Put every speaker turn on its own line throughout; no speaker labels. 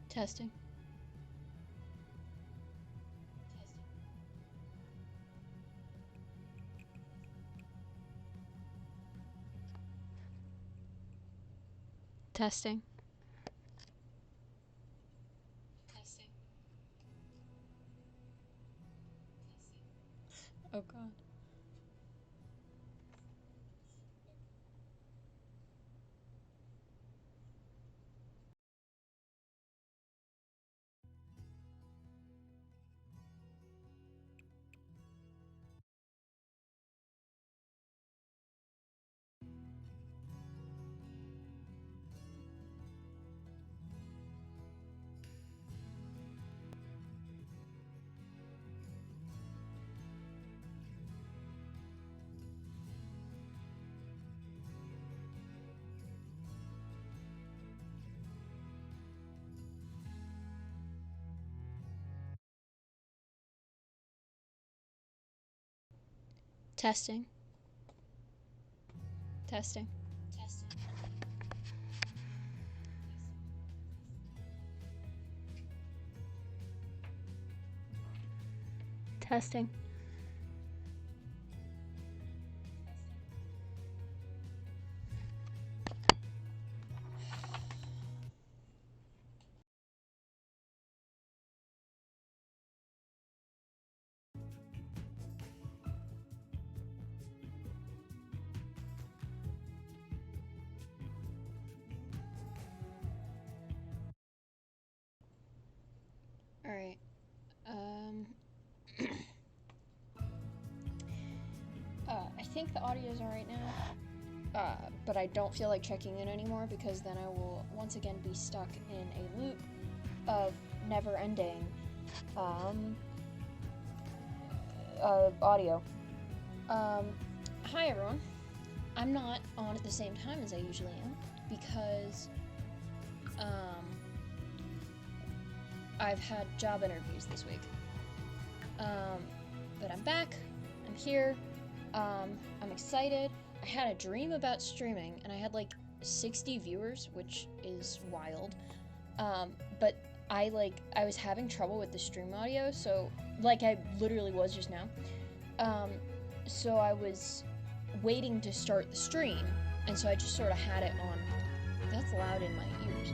Testing. Testing. Oh god. Testing. Testing. Testing. Alright. Um. I think the audio is alright now. But I don't feel like checking in anymore because then I will once again be stuck in a loop of never ending audio. Hi everyone. I'm not on at the same time as I usually am because I've had job interviews this week. But I'm back. I'm here. I'm excited. I had a dream about streaming, and I had like 60 viewers, which is wild. But I was having trouble with the stream audio, so like I literally was just now. So I was waiting to start the stream, and so I just sort of had it on. That's loud in my ears.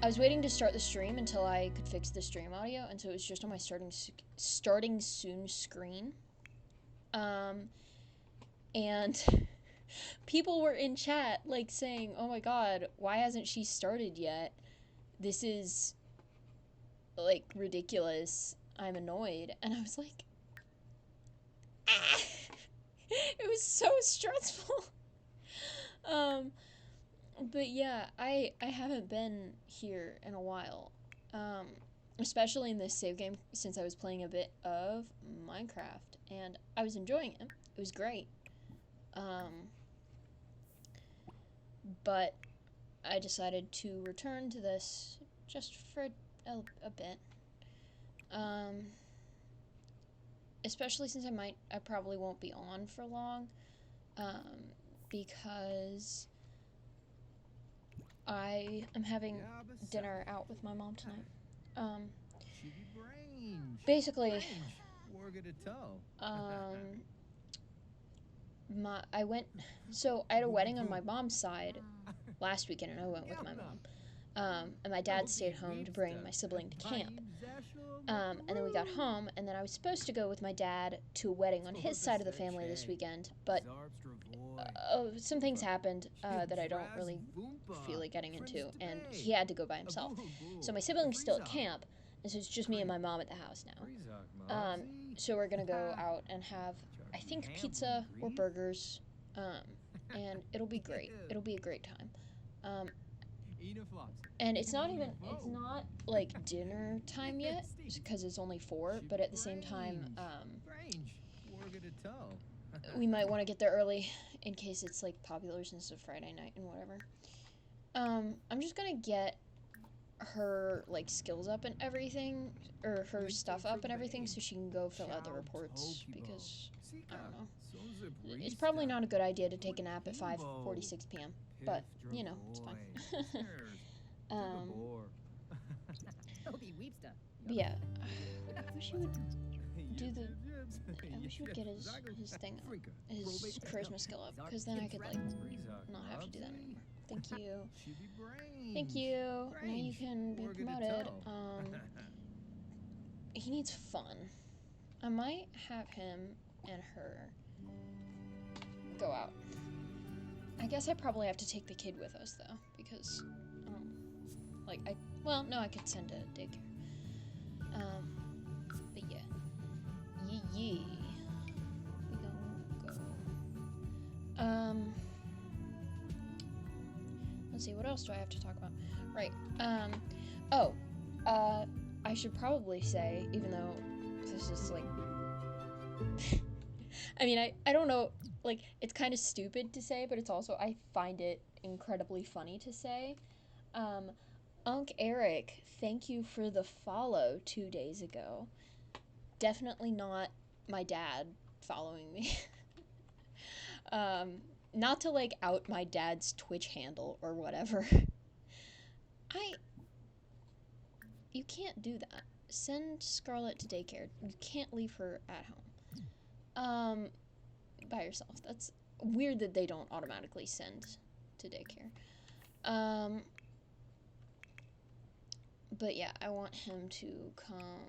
I was waiting to start the stream until I could fix the stream audio, and so it was just on my starting soon screen. And people were in chat like saying, "Oh my god, why hasn't she started yet? This is like ridiculous. I'm annoyed." And I was like, ah! It was so stressful. But yeah, I haven't been here in a while. Especially in this save game since I was playing a bit of Minecraft and I was enjoying it. It was great. But I decided to return to this just for a bit. Especially since I probably won't be on for long. Because I am having dinner out with my mom tonight. Basically, I went. So I had a wedding on my mom's side last weekend, and I went with my mom. And my dad stayed home to bring my sibling to camp. And then we got home, and then I was supposed to go with my dad to a wedding on his side of the family this weekend, but some things happened that I don't really feel like getting into, and he had to go by himself. So my sibling's still at camp, and so it's just me and my mom at the house now. So we're gonna go out and have, I think, pizza or burgers, and it'll be great. It'll be a great time. And it's not like dinner time yet because it's only 4, but at the same time, we might want to get there early in case it's like popular since it's a Friday night and whatever. I'm just gonna get her like skills up and everything, or her stuff up and everything, so she can go fill out the reports because I don't know. It's probably not a good idea to take a nap at 5:46 p.m. But you know, it's fine. But yeah, I wish he would do the. I wish he would get his thing up, his charisma skill up, because then I could like not have to do that anymore. Thank you. Thank you. Now you can be promoted. He needs fun. I might have him and her go out. I guess I probably have to take the kid with us though, because well, no, I could send to daycare. But yeah. Yee. We gonna go. Let's see, what else do I have to talk about? Right. I should probably say, even though this is like I mean, I don't know, like, it's kind of stupid to say, but it's also, I find it incredibly funny to say. Unc Eric, thank you for the follow 2 days ago. Definitely not my dad following me. Not to, like, out my dad's Twitch handle or whatever. You can't do that. Send Scarlett to daycare. You can't leave her at home. By yourself. That's weird that they don't automatically send to daycare. But yeah, I want him to come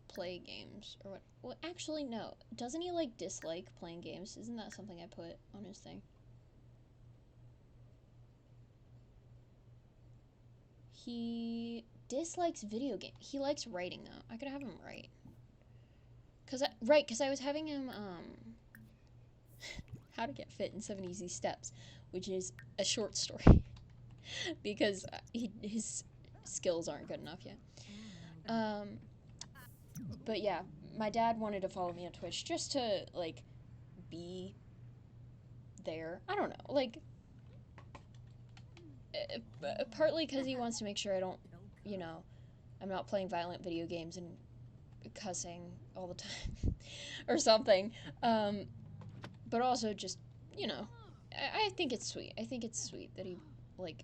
play games or what. Well, actually, no. Doesn't he like dislike playing games? Isn't that something I put on his thing? He dislikes video games. He likes writing though. I could have him write. Cause I was having him How to Get Fit in 7 Easy Steps, which is a short story because his skills aren't good enough yet. But yeah, my dad wanted to follow me on Twitch just to like be there. I don't know, like partly because he wants to make sure I don't, I'm not playing violent video games and cussing all the time or something. But also just, I think it's sweet. I think it's sweet that he, like,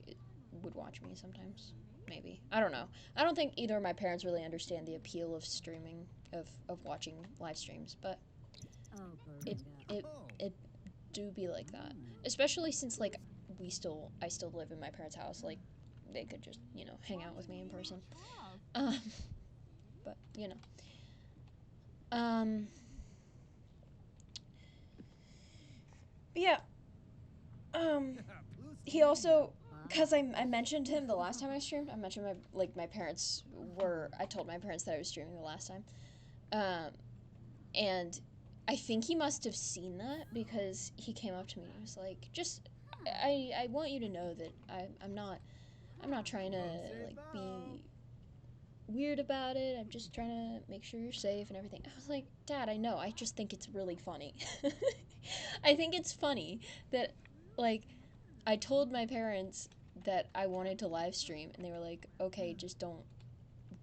would watch me sometimes. Maybe. I don't know. I don't think either of my parents really understand the appeal of streaming, of watching live streams, but it do be like that. Especially since, like, I still live in my parents' house. Like, they could just, hang out with me in person. But, yeah. He also, because I mentioned him the last time I streamed, I mentioned I told my parents that I was streaming the last time. And I think he must have seen that because he came up to me and he was like, I want you to know that I'm not trying to, like, be weird about it. I'm just trying to make sure you're safe and everything. I was like, Dad, I know. I just think it's really funny. I think it's funny that, like, I told my parents that I wanted to live stream, and they were like, okay, just don't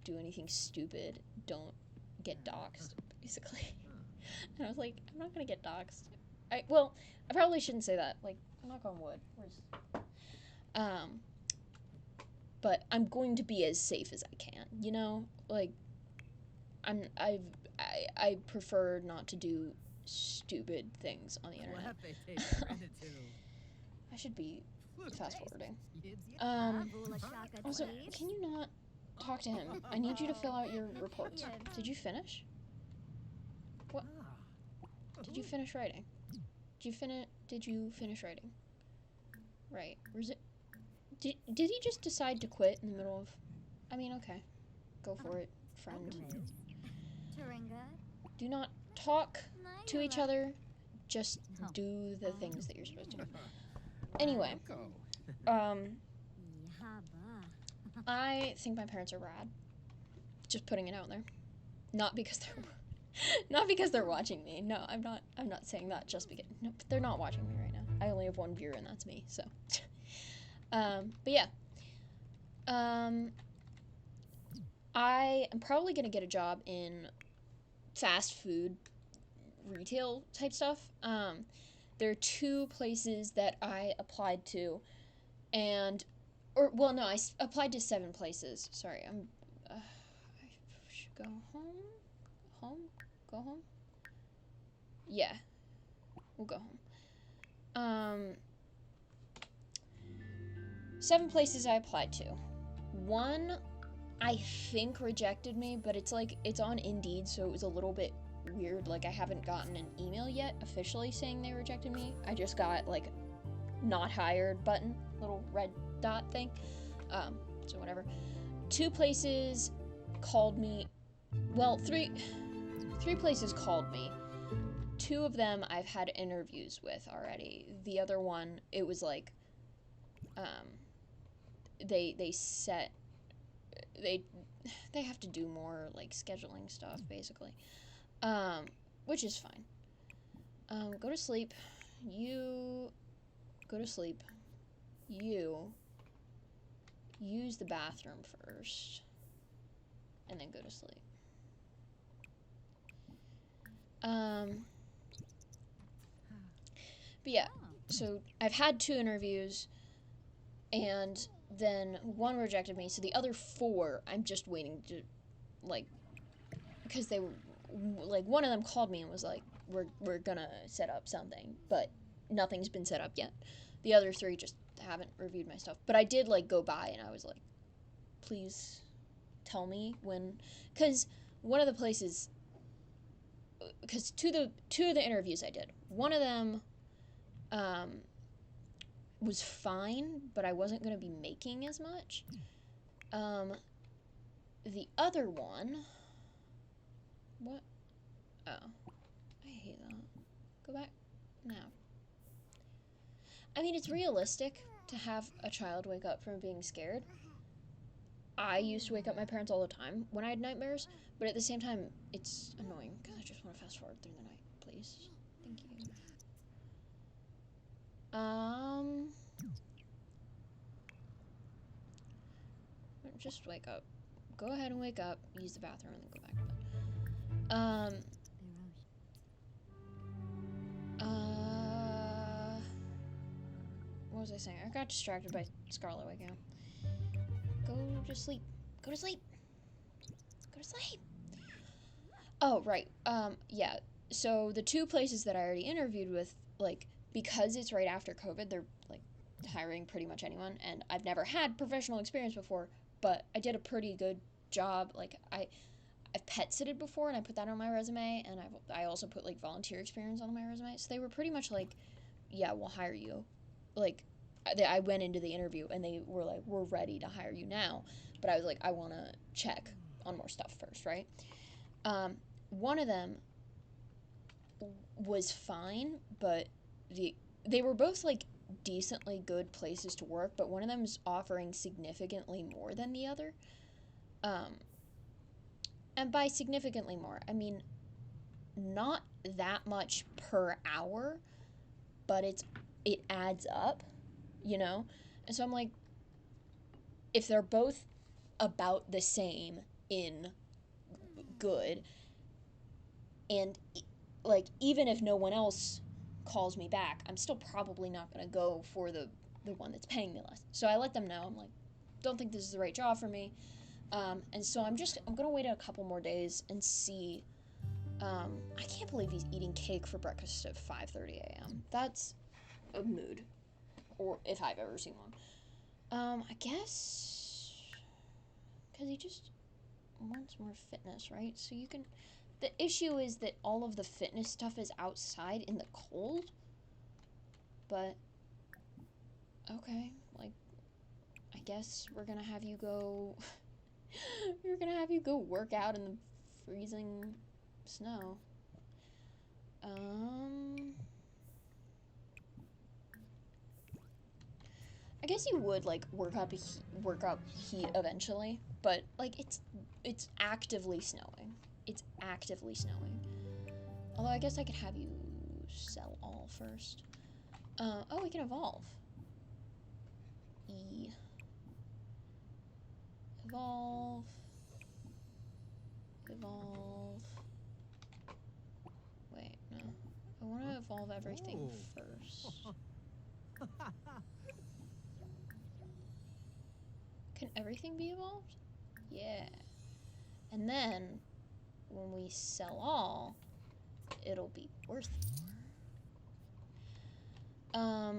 do anything stupid. Don't get doxxed, basically. And I was like, I'm not gonna get doxxed. I probably shouldn't say that. Like, knock on wood. But I'm going to be as safe as I can, Like, I prefer not to do stupid things on the internet. I should be fast forwarding. Also, can you not talk to him? I need you to fill out your reports. Did you finish? What? Did you finish writing? Did you finish writing? Right. Did he just decide to quit in the middle of... I mean, okay. Go for it, friend. Do not talk to each other. Just do the things that you're supposed to do. Anyway. I think my parents are rad. Just putting it out there. Not because they're watching me. No, I'm not saying that just because... No, they're not watching me right now. I only have one viewer and that's me, so... But yeah. I am probably gonna get a job in fast food retail type stuff. There are 2 places that I applied to, and Or, well, no, applied to 7 places. Sorry, I should go home? Home? Go home? Yeah, we'll go home. 7 places I applied to. One, I think rejected me, but it's like, it's on Indeed, so it was a little bit weird. Like, I haven't gotten an email yet officially saying they rejected me. I just got, like, not hired button, little red dot thing. So whatever. 2 places called me. Well, three places called me. 2 of them I've had interviews with already. The other one, it was like, they have to do more like scheduling stuff basically, which is fine. Go to sleep. You go to sleep. You use the bathroom first, and then go to sleep. But yeah, so I've had 2 interviews, and then 1 rejected me, so the other 4, I'm just waiting to, like, because they were, like, one of them called me and was like, we're gonna set up something, but nothing's been set up yet. The other 3 just haven't reviewed my stuff, but I did, like, go by, and I was like, please tell me when, because one of the places, because 2 of the interviews I did, one of them, was fine, but I wasn't going to be making as much. The other one, what? Oh, I hate that. Go back now. I mean, it's realistic to have a child wake up from being scared. I used to wake up my parents all the time when I had nightmares, but at the same time, it's annoying because I just want to fast forward through the night, please. Thank you. Just wake up. Go ahead and wake up, use the bathroom, and then go back to bed. What was I saying? I got distracted by Scarlet waking up. Go to sleep. Go to sleep. Go to sleep. Oh, right. Yeah. So the 2 places that I already interviewed with, like, because it's right after COVID, they're, like, hiring pretty much anyone, and I've never had professional experience before, but I did a pretty good job. Like, I've pet sitted before, and I put that on my resume, and I also put, like, volunteer experience on my resume, so they were pretty much like, yeah, we'll hire you. Like, I went into the interview, and they were like, we're ready to hire you now, but I was like, I want to check on more stuff first, right? One of them was fine, but they were both, like, decently good places to work, but one of them is offering significantly more than the other. And by significantly more, I mean not that much per hour, but it adds up, you know? And so I'm like, if they're both about the same in good, and, like, even if no one else calls me back, I'm still probably not going to go for the one that's paying me less. So I let them know. I'm like, don't think this is the right job for me. And so I'm going to wait a couple more days and see. I can't believe he's eating cake for breakfast at 5:30 a.m. That's a mood, or if I've ever seen one. I guess because he just wants more fitness, right? So you can. The issue is that all of the fitness stuff is outside in the cold. But okay, like, I guess we're gonna have you go. We're gonna have you go work out in the freezing snow. I guess you would, like, work up heat eventually, but, like, it's actively snowing. It's actively snowing. Although I guess I could have you sell all first. Oh, we can evolve. E. Evolve. Evolve. Wait, no. I want to evolve everything first. everything be evolved? Yeah. And then, when we sell all, it'll be worth more.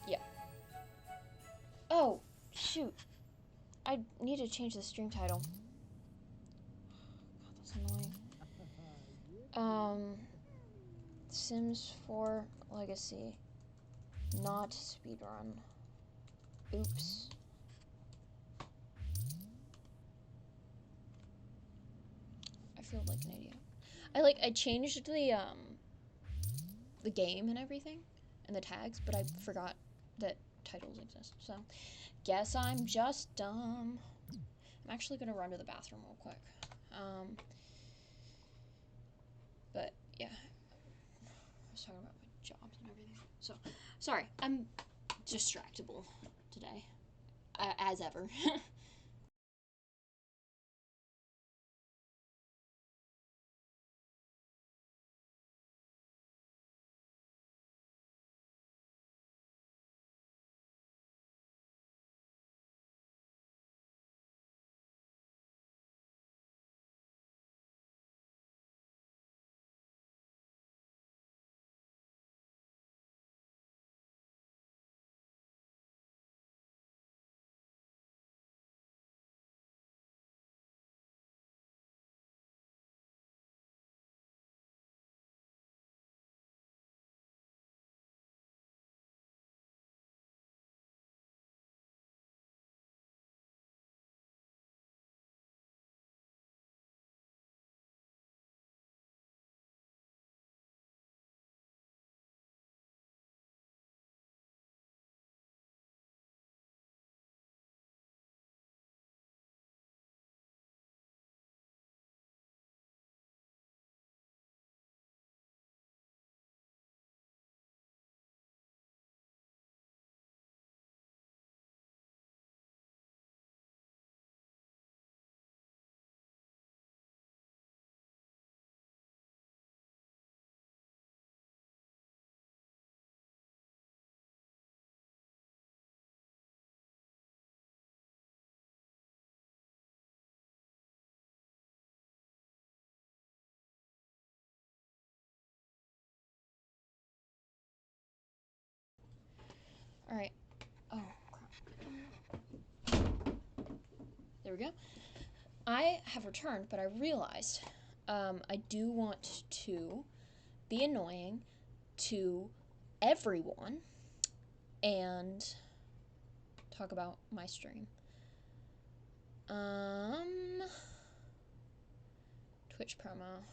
Yeah. Oh, shoot. I need to change the stream title. God, that's annoying. Sims 4 Legacy. Not speedrun. Oops. I feel like an idiot. I changed the game and everything and the tags, but I forgot that titles exist. So, guess I'm just dumb. I'm actually gonna run to the bathroom real quick. But yeah, I was talking about my jobs and everything. So, sorry, I'm distractible today, as ever. All right. Oh crap. There we go. I have returned, but I realized I do want to be annoying to everyone and talk about my stream. Twitch promo.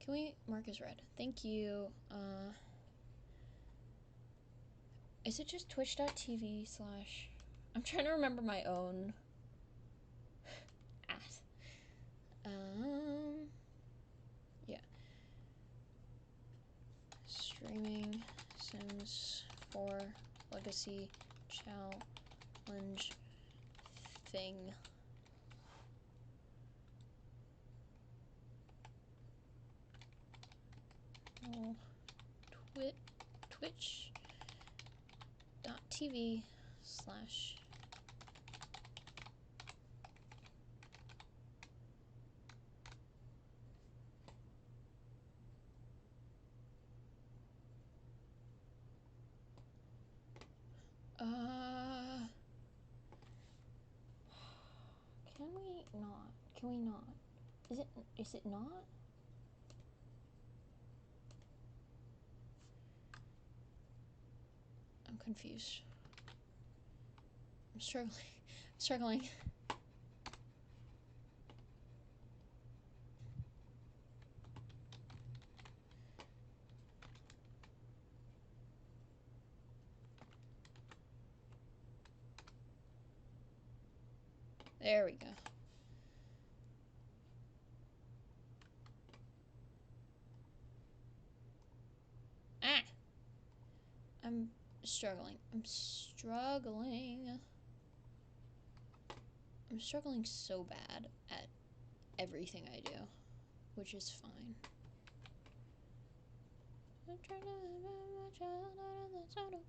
Can we mark as read? Thank you. Is it just twitch.tv/? I'm trying to remember my own at. Yeah. Streaming Sims 4 Legacy Challenge thing. Oh, twitch.tv/ can we not? Can we not? Is it not? I'm confused. I'm struggling. There we go. Ah! I'm struggling. I'm struggling so bad at everything I do, which is fine. I'm trying to have my child, and that's not okay.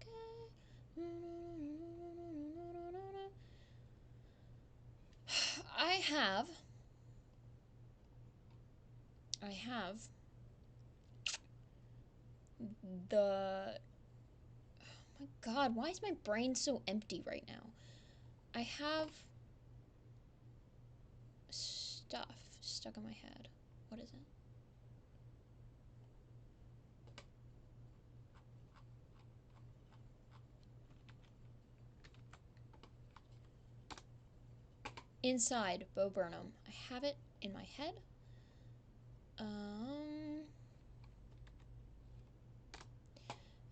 I have the, oh my god, why is my brain so empty right now? I have stuff stuck in my head. What is it? Inside Bo Burnham. I have it in my head.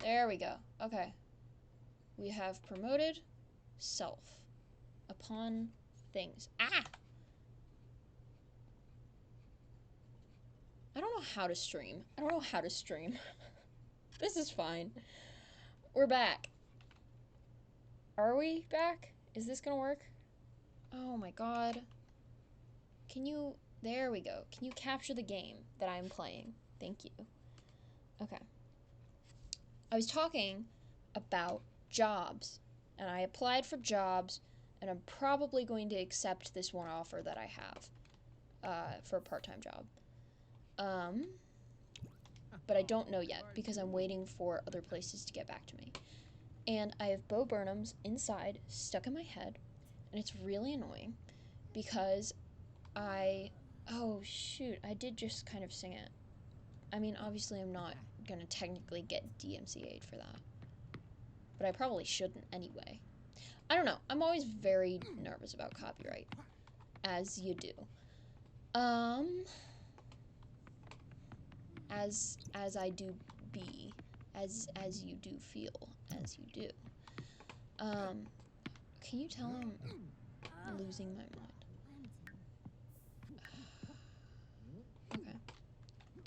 There we go. Okay. We have promoted self upon things. Ah! I don't know how to stream. This is fine. We're back. Are we back? Is this gonna work? Oh my god. Can you... There we go. Can you capture the game that I'm playing? Thank you. Okay. I was talking about jobs, and I applied for jobs, and I'm probably going to accept this one offer that I have for a part-time job. But I don't know yet because I'm waiting for other places to get back to me. And I have Bo Burnham's Inside stuck in my head, and it's really annoying because oh shoot, I did just kind of sing it. I mean, obviously I'm not gonna technically get DMCA'd for that, but I probably shouldn't anyway. I don't know, I'm always very nervous about copyright, as you do. As I do be, as you do feel, as you do. Can you tell I'm losing my mind? Okay.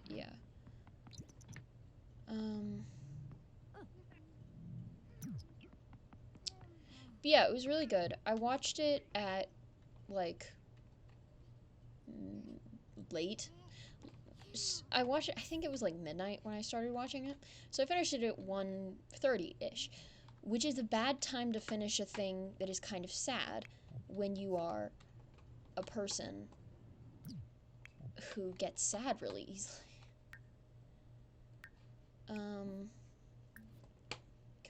Yeah. But yeah, it was really good. I watched it at, like, late. I watched it, I think it was like midnight when I started watching it. So I finished it at 1:30-ish, which is a bad time to finish a thing that is kind of sad when you are a person who gets sad really easily. Can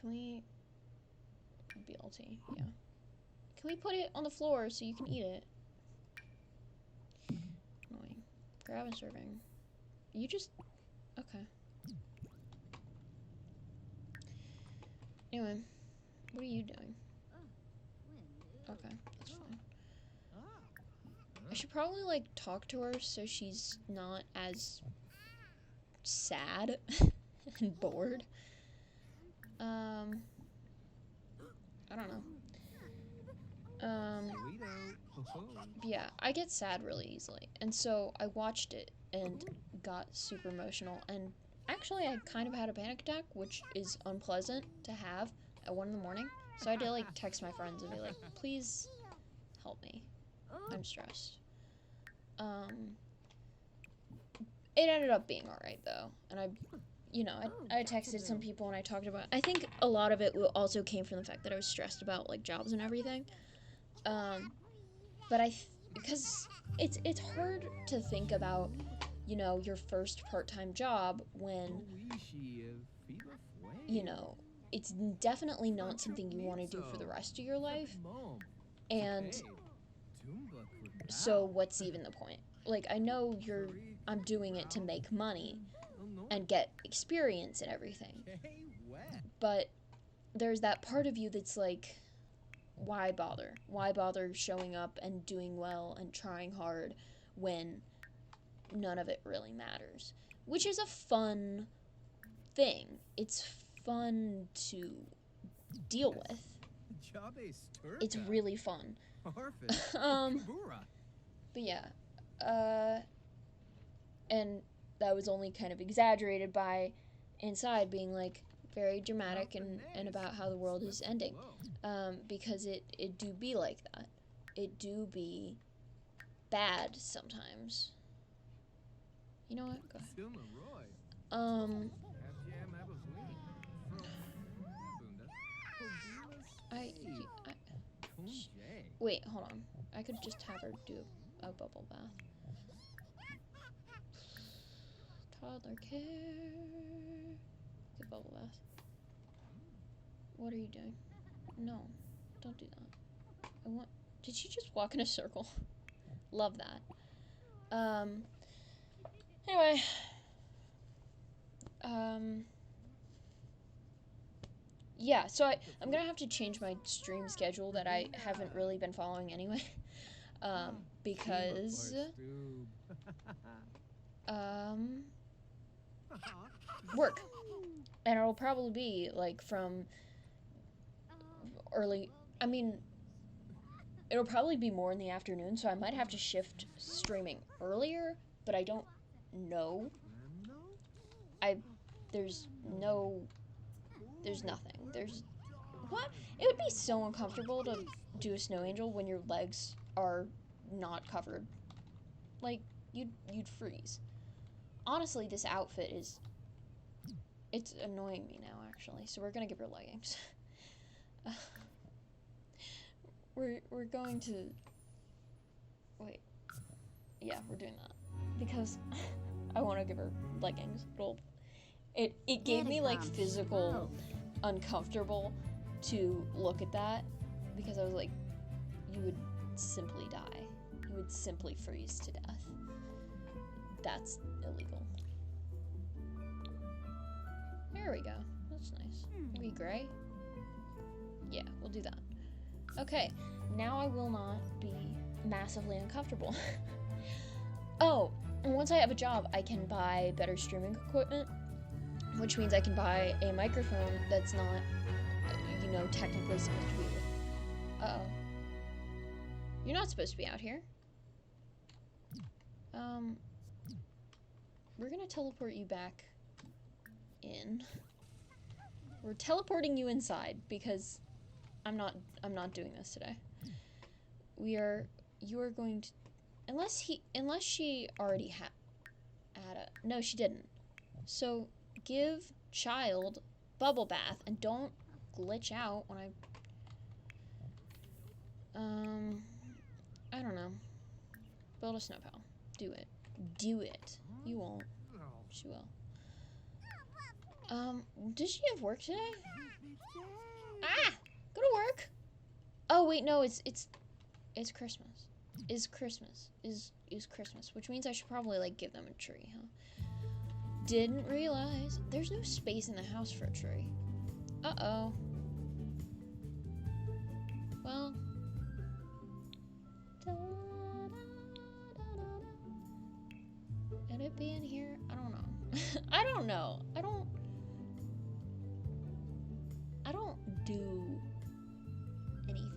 we... BLT, yeah. Can we put it on the floor so you can eat it? Annoying. Grab and serving. You just... Okay. Anyway, what are you doing? Okay, that's fine. I should probably, like, talk to her so she's not as sad and bored. I don't know. Yeah, I get sad really easily, and so I watched it and got super emotional, and actually I kind of had a panic attack, which is unpleasant to have at 1 in the morning, so I had to, like, text my friends and be like, please help me, I'm stressed. It ended up being alright, though, and I texted some people and I talked about it. I think a lot of it also came from the fact that I was stressed about, like, jobs and everything. But because it's hard to think about, you know, your first part-time job when, you know, it's definitely not something you want to do for the rest of your life. And so what's even the point? Like, I know I'm doing it to make money and get experience and everything. But there's that part of you that's like, why bother? Why bother showing up and doing well and trying hard when none of it really matters? Which is a fun thing. It's fun to deal with. It's really fun. But yeah. And that was only kind of exaggerated by Inside being, like, very dramatic and about how the world is ending. Because it do be like that. It do be bad sometimes. You know what? Go ahead. Wait, hold on. I could just have her do a bubble bath. Toddler care. The bubble bath. What are you doing? No, don't do that. I want. Did she just walk in a circle? Love that. Anyway. Yeah, so I'm gonna have to change my stream schedule that I haven't really been following anyway. Because work. And it'll probably be like from early, I mean, it'll probably be more in the afternoon, so I might have to shift streaming earlier, but I don't know. There's nothing. What? It would be so uncomfortable to do a snow angel when your legs are not covered. Like, you'd freeze. Honestly, this outfit it's annoying me now, actually, so we're gonna give her leggings. We're going to, wait, yeah, we're doing that, because I want to give her leggings. It gave me, like, physical uncomfortable to look at that, because I was like, you would simply die. You would simply freeze to death. That's illegal. There we go. That's nice. Maybe gray? Yeah, we'll do that. Okay, now I will not be massively uncomfortable. Oh, and once I have a job, I can buy better streaming equipment, which means I can buy a microphone that's not, you know, technically supposed to be with. Uh-oh. You're not supposed to be out here. We're gonna teleport you back in. We're teleporting you inside because I'm not doing this today. You are going to, unless she already had no, she didn't. So give child bubble bath and don't glitch out when I don't know. Build a snow pal. Do it. Do it. You won't. She will. Does she have work today? Ah! Go to work! Oh, wait, no, it's Christmas. Is Christmas. Is Christmas, which means I should probably, like, give them a tree, huh? Didn't realize. There's no space in the house for a tree. Uh-oh. Well. Could it be in here? I don't know. I don't know. I don't do anything.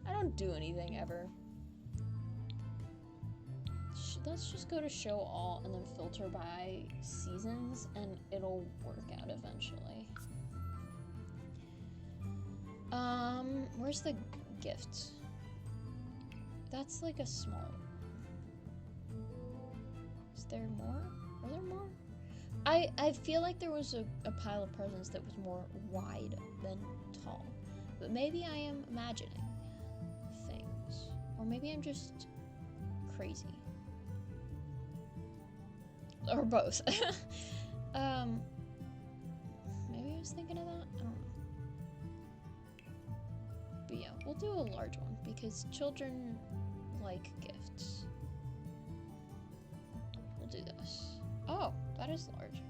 I don't do anything ever. Let's just go to show all and then filter by seasons and it'll work out eventually. Where's the gifts? That's like a small. Is there more? Are there more? I feel like there was a pile of presents that was more wide than tall. But maybe I am imagining things. Or maybe I'm just crazy. Or both. Maybe I was thinking of that? I don't know. But yeah, we'll do a large one because children like gifts. We'll do this. Oh, that is large.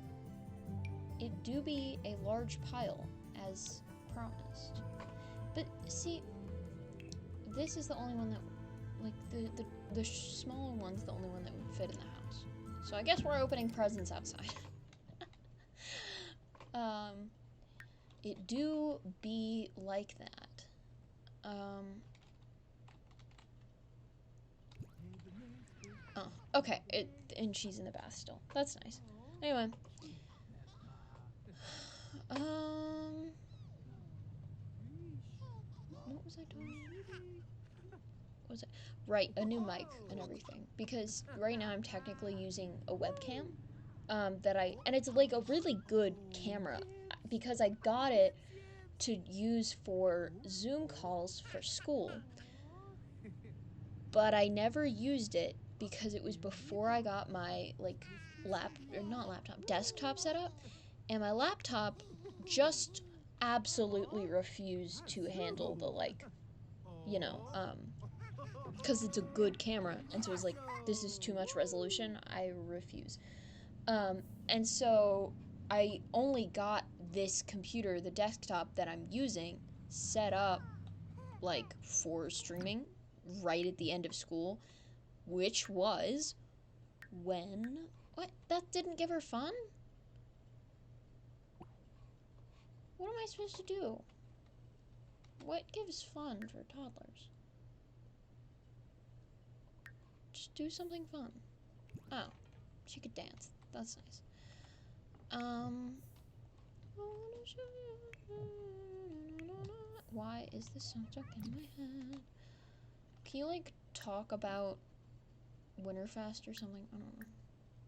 It do be a large pile, as promised. But see, this is the only one that, like, the smaller one's the only one that would fit in the house. So I guess we're opening presents outside. It do be like that. Oh, okay. And she's in the bath still. That's nice. Anyway. What was I doing? What was it? Right, a new mic and everything. Because right now I'm technically using a webcam. And it's like a really good camera. Because I got it to use for Zoom calls for school. But I never used it because it was before I got my desktop set up, and my laptop just absolutely refused to handle the because it's a good camera, and so it was like, this is too much resolution, I refuse. And so I only got this computer, the desktop that I'm using, set up for streaming right at the end of school, which was when... What? That didn't give her fun? What am I supposed to do? What gives fun for toddlers? Just do something fun. Oh, she could dance. That's nice. Why is this song stuck in my head? Can you, talk about Winterfest or something? I don't know.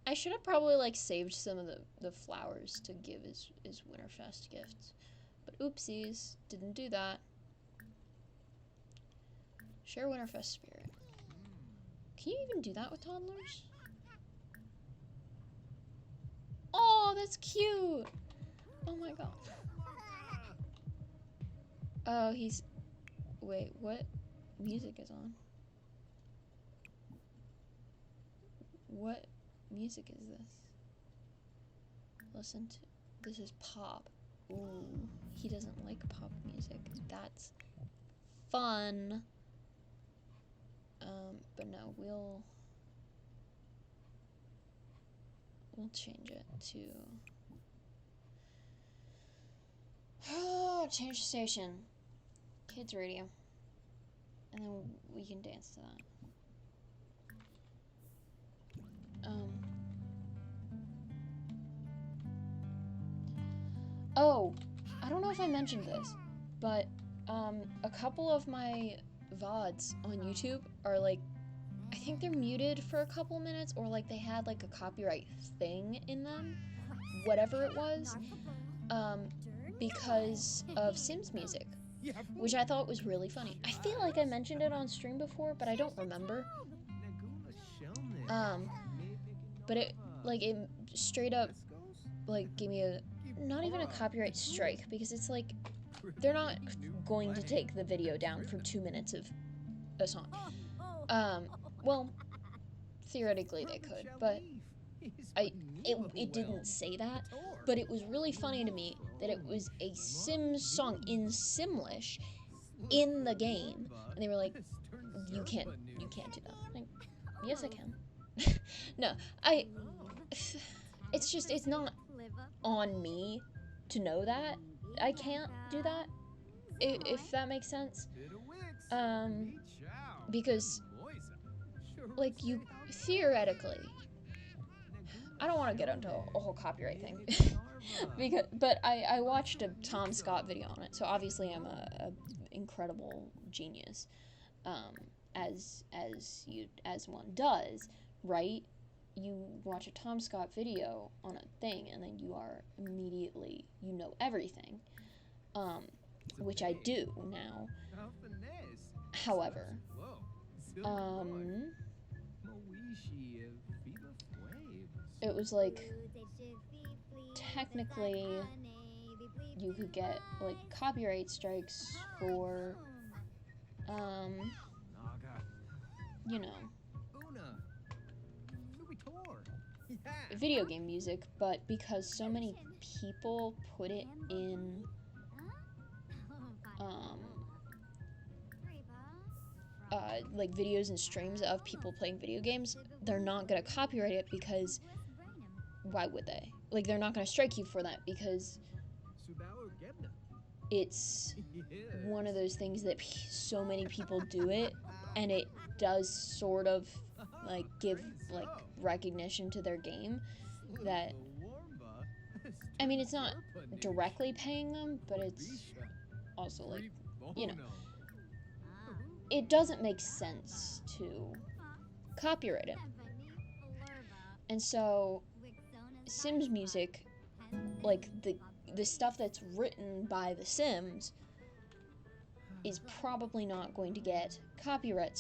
I should have probably, saved some of the flowers to give as Winterfest gifts. But oopsies, didn't do that. Share Winterfest spirit. Can you even do that with toddlers? Oh, that's cute! Oh my god. Oh, he's... Wait, what music is on? What music is this? Listen to... This is pop. Ooh, he doesn't like pop music. That's fun. But no, we'll change it to... Oh, change the station. Kids radio. And then we can dance to that. Oh, I don't know if I mentioned this, but a couple of my VODs on YouTube are I think they're muted for a couple minutes, or they had a copyright thing in them, whatever it was, because of Sims music, which I thought was really funny. I feel like I mentioned it on stream before, but I don't remember. But it straight up gave me not even a copyright strike, because it's they're not going to take the video down for 2 minutes of a song. Well, theoretically they could, but it didn't say that. But it was really funny to me that it was a Sims song in Simlish in the game, and they were like, you can't do that. Yes, I can. No, it's not on me to know that I can't do that, if that makes sense. Because you theoretically, I don't want to get into a whole copyright thing, but I watched a Tom Scott video on it, so obviously I'm a incredible genius, as one does, right? You watch a Tom Scott video on a thing, and then you are immediately, you know everything, which I do now. However, it was technically you could get copyright strikes for you know, video game music, but because so many people put it in videos and streams of people playing video games, they're not gonna copyright it, because why would they? They're not gonna strike you for that, because it's one of those things that so many people do it, and it does sort of give recognition to their game, that, I mean, it's not directly paying them, but it's also you know, it doesn't make sense to copyright it. And so Sims music, the stuff that's written by The Sims is probably not going to get copyright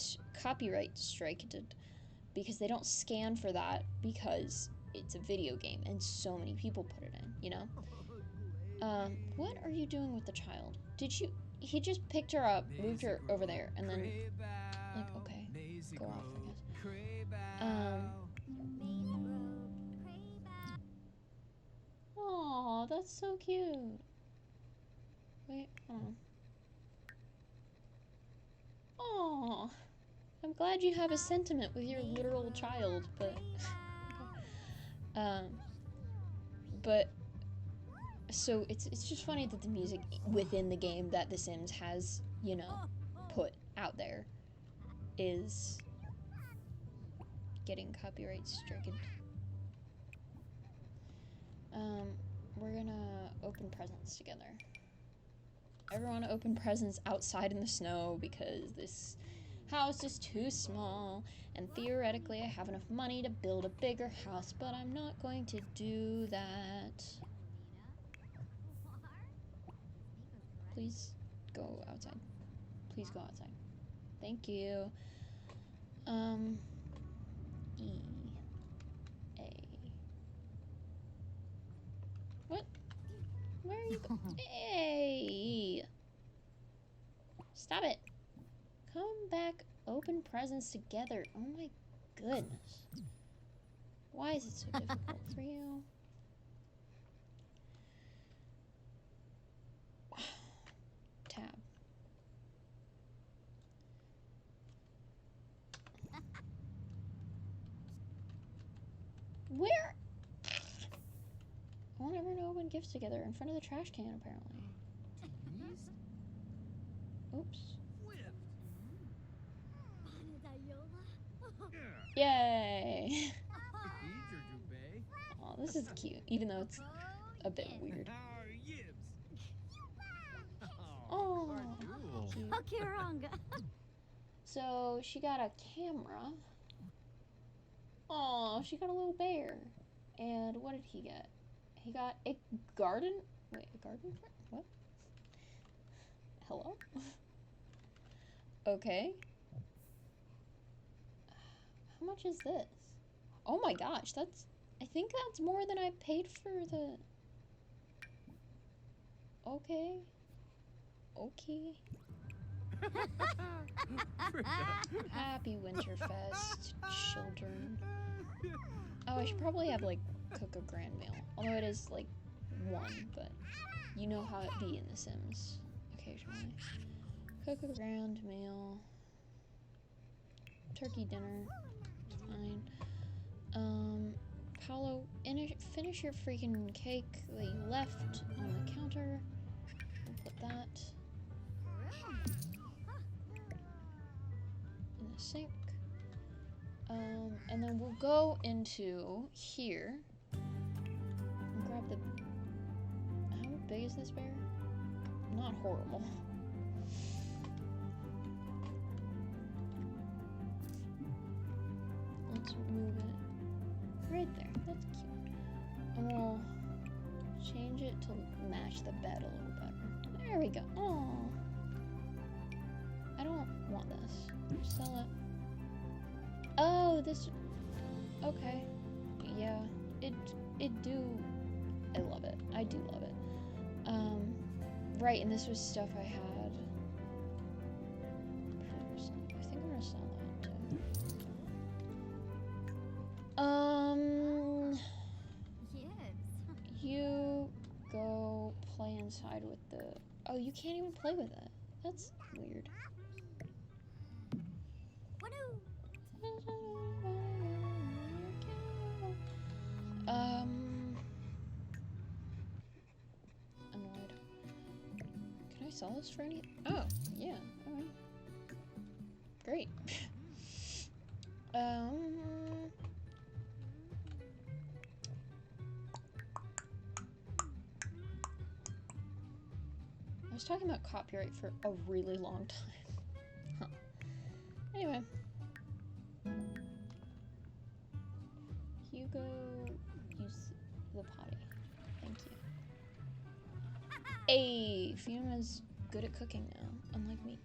striked because they don't scan for that because it's a video game and so many people put it in, you know? What are you doing with the child? He just picked her up, moved her over there, and then, like, okay, go off, I guess. Aw, that's so cute. Wait, Aw, I'm glad you have a sentiment with your literal child, but, so it's just funny that the music within the game that The Sims has, you know, put out there is getting copyright stricken. We're gonna open presents together. Everyone open presents outside in the snow because this house is too small, and theoretically I have enough money to build a bigger house, but I'm not going to do that. Please go outside. Please go outside. Thank you. E. A. What? Where are you going? Hey! Stop it. Come back, open presents together. Oh my goodness. Why is it so difficult for you? Tab. Where? I want everyone to open gifts together in front of the trash can, apparently. Oops. Yay! Oh, this is cute, even though it's a bit weird. Oh, cute. So she got a camera. Oh, she got a little bear. And what did he get? He got a garden. Wait, a garden? What? Hello? Okay. How much is this? Oh my gosh, I think that's more than I paid for the... Okay. Okay. Happy Winterfest, children. Oh, I should probably have, like, cook a grand meal. Although it is, like, one, but you know how it be in The Sims, occasionally. Cook a grand meal. Turkey dinner. Fine. Paolo, finish your freaking cake that you left on the counter. We'll put that in the sink. And then we'll go into here and grab the... How big is this bear? Not horrible. Let's move it right there. That's cute. And we'll change it to match the bed a little better. There we go. Oh, I don't want this. Sell it. Oh, this. Okay. Yeah. I love it. I do love it. Right, and this was stuff I had. I think I'm gonna sell that too. You go play inside with the... Oh, you can't even play with it. That's weird. Annoyed. Can I sell this for any... Oh, yeah. Alright. Great. I was talking about copyright for a really long time. Huh. Anyway. Hugo, use the potty. Thank you. Fiona's good at cooking now, unlike me.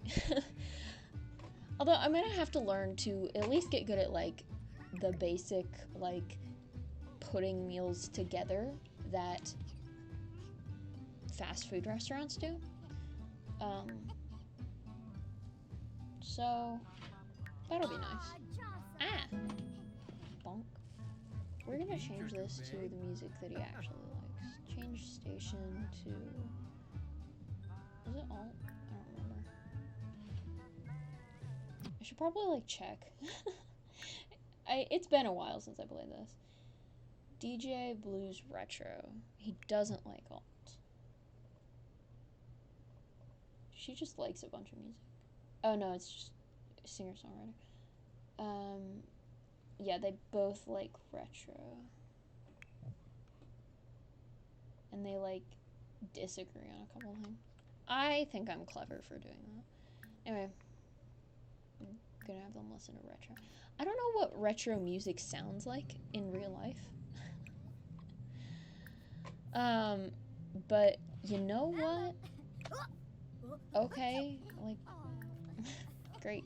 Although I'm gonna have to learn to at least get good at like the basic like putting meals together that fast food restaurants do. So that'll be nice. Ah, bonk. We're gonna change this to the music that he actually likes. Change station to. Is it alt? I don't remember. I should probably like check. It's been a while since I played this. DJ Blues Retro. He doesn't like alt. She just likes a bunch of music. Oh no, it's just singer-songwriter. Yeah, they both like retro. And they like disagree on a couple of things. I think I'm clever for doing that. Anyway, I'm gonna have them listen to retro. I don't know what retro music sounds like in real life. But you know what? Okay, like, great.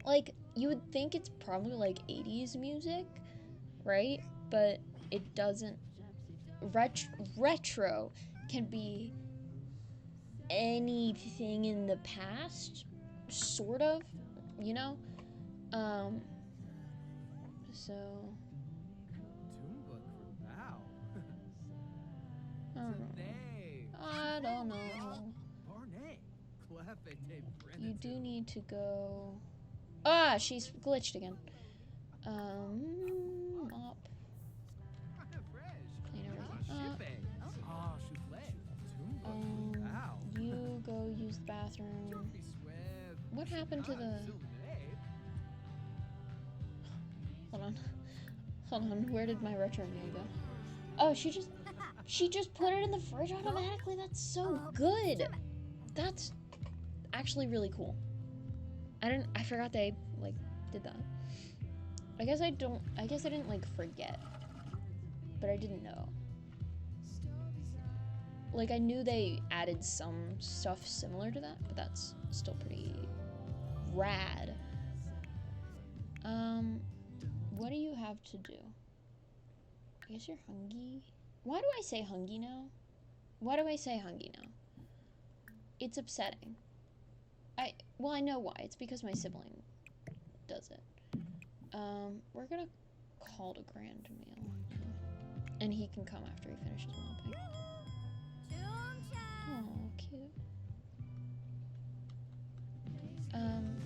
Like, you would think it's probably like 80s music, right? But it doesn't. Retro can be anything in the past, sort of, you know? So. I don't know. You do need to go. Ah, she's glitched again. Mop. Clean everything up. You go use the bathroom. What happened to the... Hold on, where did my retro meal go? Oh, she just put it in the fridge automatically? That's so good! That's actually really cool. I forgot they, like, did that. I guess I didn't, like, forget. But I didn't know. Like, I knew they added some stuff similar to that, but that's still pretty rad. What do you have to do? I guess you're hungry. Why do I say hungry now? Why do I say hungry now? It's upsetting. Well, I know why. It's because my sibling does it. We're gonna call the grand meal. And he can come after he finishes mopping. Oh, cute.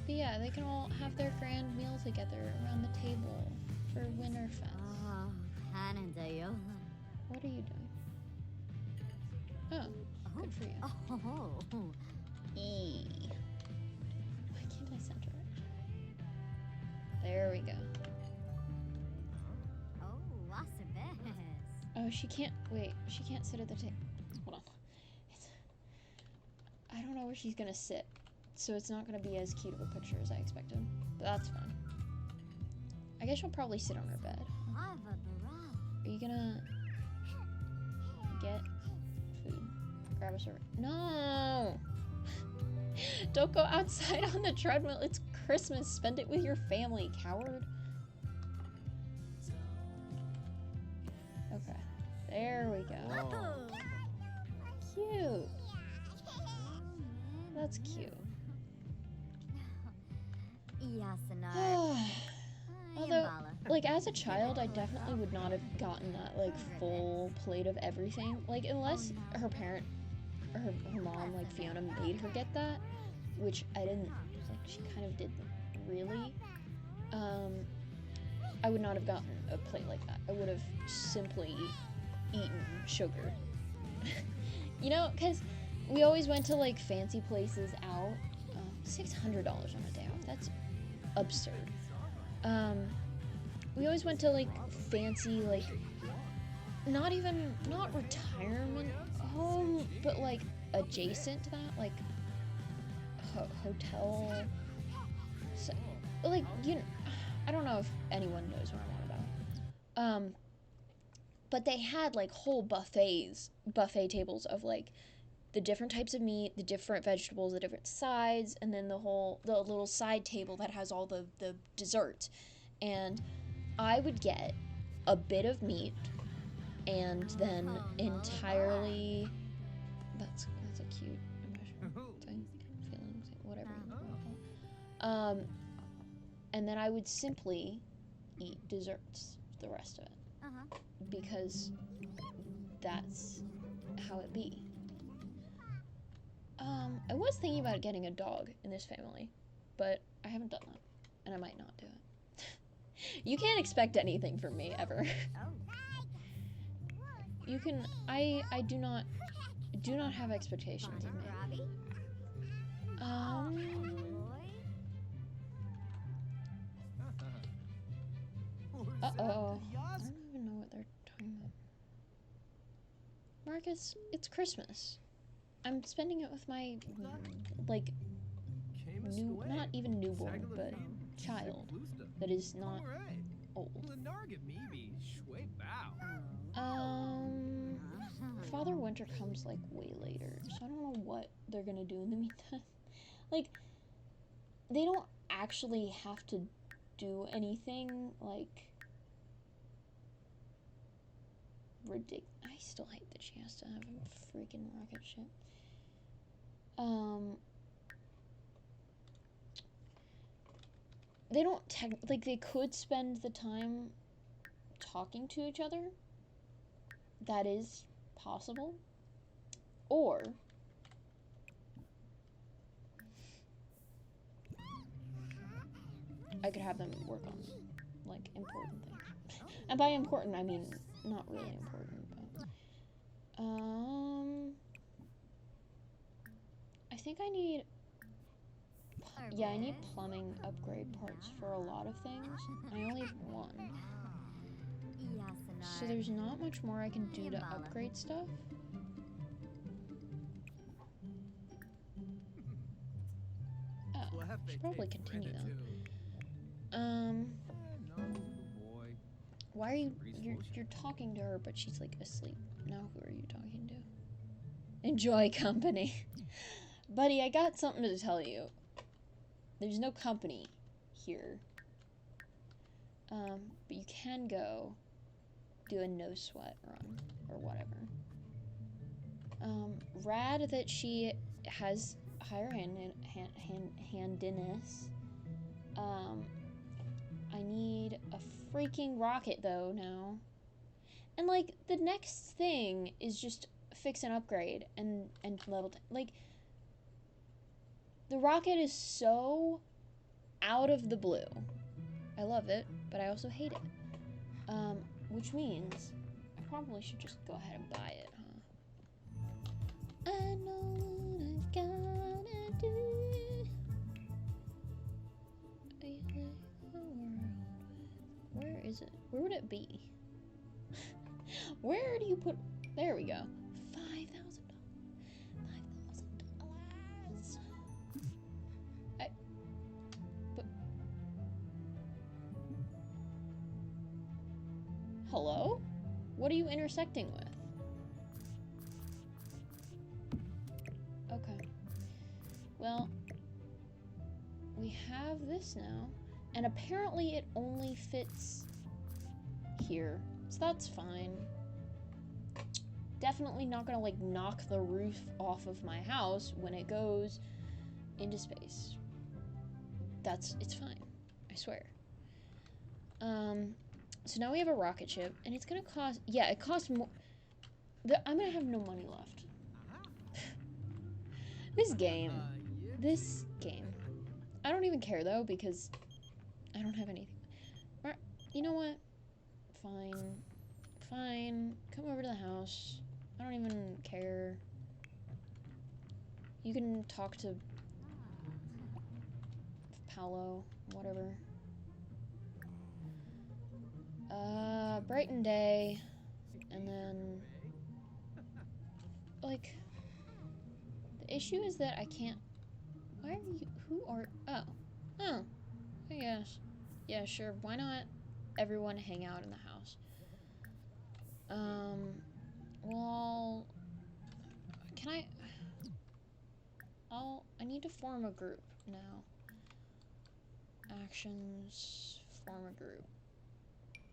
But yeah, they can all have their grand meal together around the table for Winterfest. What are you doing? Oh, good for you. E. Why can't I center it? There we go. Oh, she can't. Wait, she can't sit at the table. Hold on. I don't know where she's gonna sit, so it's not gonna be as cute of a picture as I expected. But that's fine. I guess she'll probably sit on her bed. Are you gonna get food? Grab a server. No! Don't go outside on the treadmill. It's Christmas. Spend it with your family, coward. Okay. There we go. Whoa. Cute. That's cute. Although, like, as a child, I definitely would not have gotten that, like, full plate of everything. Like, unless her parent, or her mom, like, Fiona, made her get that, which I didn't, like, she kind of didn't really. I would not have gotten a plate like that. I would have simply eaten sugar. You know, because we always went to, like, fancy places out. $600 on a day off. That's absurd. We always went to, like, fancy, like, not retirement home, but, like, adjacent to that, like, hotel, so, like, you know, I don't know if anyone knows what I'm on about, But they had like whole buffet tables of like the different types of meat, the different vegetables, the different sides, and then the little side table that has all the desserts. And I would get a bit of meat and then entirely that's a cute emotion thing, feeling, whatever you want to call it. And then I would simply eat desserts the rest of it. Because that's how it be. I was thinking about getting a dog in this family, but I haven't done that, and I might not do it. You can't expect anything from me, ever. You can, I do not have expectations of me. Uh-oh. I don't even know what they're talking about. Marcus, it's Christmas. I'm spending it with my, like, not even newborn, but child that is not old. Father Winter comes, like, way later, so I don't know what they're gonna do in the meantime. Like, they don't actually have to do anything, like, ridiculous. I still hate that she has to have a freaking rocket ship. They don't like, they could spend the time talking to each other. That is possible. Or I could have them work on, like, important things. And by important, I mean not really important, but I think I need, yeah, I need plumbing upgrade parts for a lot of things. I only have one. So there's not much more I can do to upgrade stuff. Oh, I should probably continue though. Why are you're talking to her, but she's, like, asleep. Now who are you talking to? Enjoy company. Buddy, I got something to tell you. There's no company here. But you can go do a no sweat run or whatever. Rad that she has higher handiness. I need a freaking rocket though now. And, like, the next thing is just fix and upgrade and level 10. Like, the rocket is so out of the blue. I love it, but I also hate it. Which means I probably should just go ahead and buy it, huh? I know what I gotta do. Where is it? Where would it be? Where do you put... There we go. $5,000. But... Hello? What are you intersecting with? Okay. Well, we have this now. And apparently it only fits here. So that's fine. Definitely not gonna, like, knock the roof off of my house when it goes into space. It's fine. I swear. So now we have a rocket ship, and it's gonna cost, yeah, it costs more. I'm gonna have no money left. This game. I don't even care, though, because I don't have anything. You know what? Fine. Come over to the house. I don't even care. You can talk to Paolo, whatever. Brighton day. And then, like, the issue is that I can't... Why are you... Oh, I guess. Yeah, sure, why not everyone hang out in the house? Well, can I need to form a group now. Actions, form a group.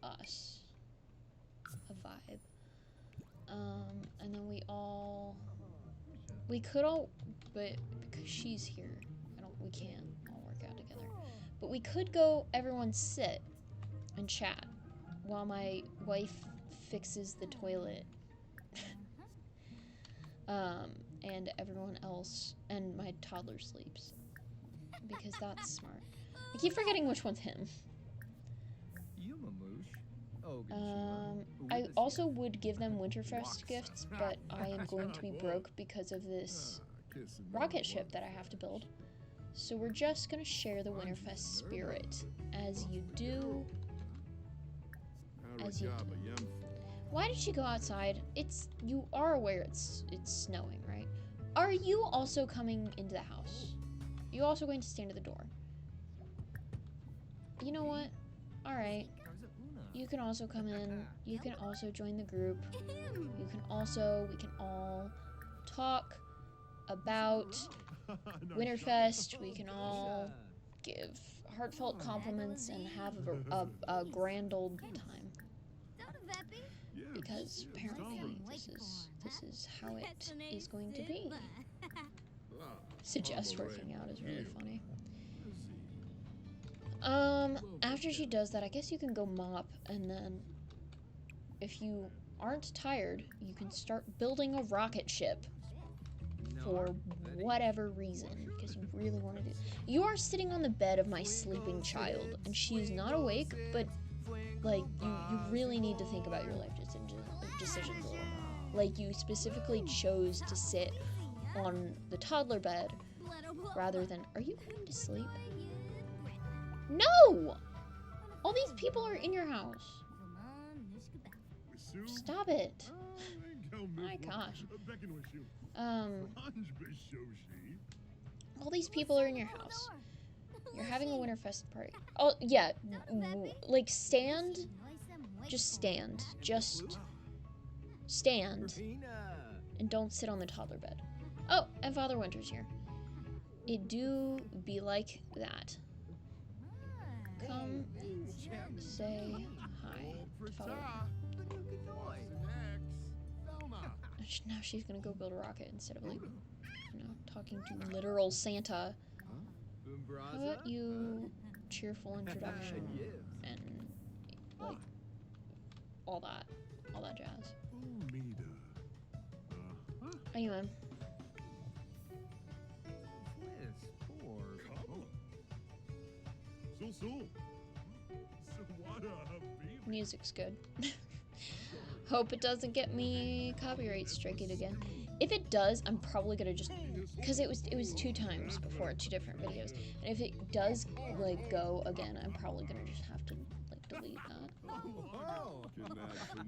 Us. A vibe. And then we could all, but because she's here, we can't all work out together. But we could go, everyone sit and chat while my wife fixes the toilet. And everyone else, and my toddler sleeps. Because that's smart. I keep forgetting which one's him. I also would give them Winterfest gifts, but I am going to be broke because of this rocket ship that I have to build. So we're just gonna share the Winterfest spirit, as you do. As you do. Why did she go outside? You are aware it's snowing, right? Are you also coming into the house? Are you also going to stand at the door? You know what? Alright. You can also come in. You can also join the group. We can all talk about Winterfest. We can all give heartfelt compliments and have a grand old time. Because apparently this is how it is going to be. Suggest working out is really funny. After she does that, I guess you can go mop, and then if you aren't tired, you can start building a rocket ship for whatever reason, because you really want to do. You are sitting on the bed of my sleeping child, and she is not awake, but like you really need to think about your life decisions a little. Like, you specifically chose to sit on the toddler bed rather than. Are you going to sleep? No! All these people are in your house. Stop it. My gosh. All these people are in your house. You're having a Winterfest party. Oh, yeah. Like, stand. Just stand. Just stand. And don't sit on the toddler bed. Oh, and Father Winter's here. It do be like that. Come say hi to Father Winter. Now she's gonna go build a rocket instead of, like, talking to literal Santa. How about you cheerful introduction and, like, all that jazz. Anyway. Music's good. Hope it doesn't get me copyright stricken again. If it does, I'm probably gonna just, because it was 2 times before, 2 different videos, and if it does, like, go again, I'm probably gonna just have to, like, delete that.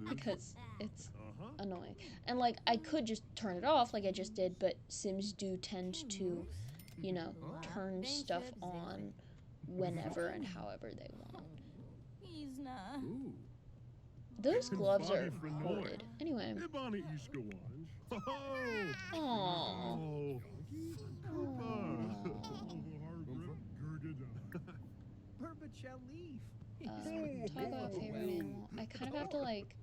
Because it's annoying. And, like, I could just turn it off like I just did, but Sims do tend to, turn stuff on whenever and however they want. Those gloves are horrid. Anyway. Aww. Talk about favorite animal. I kind of have to, like...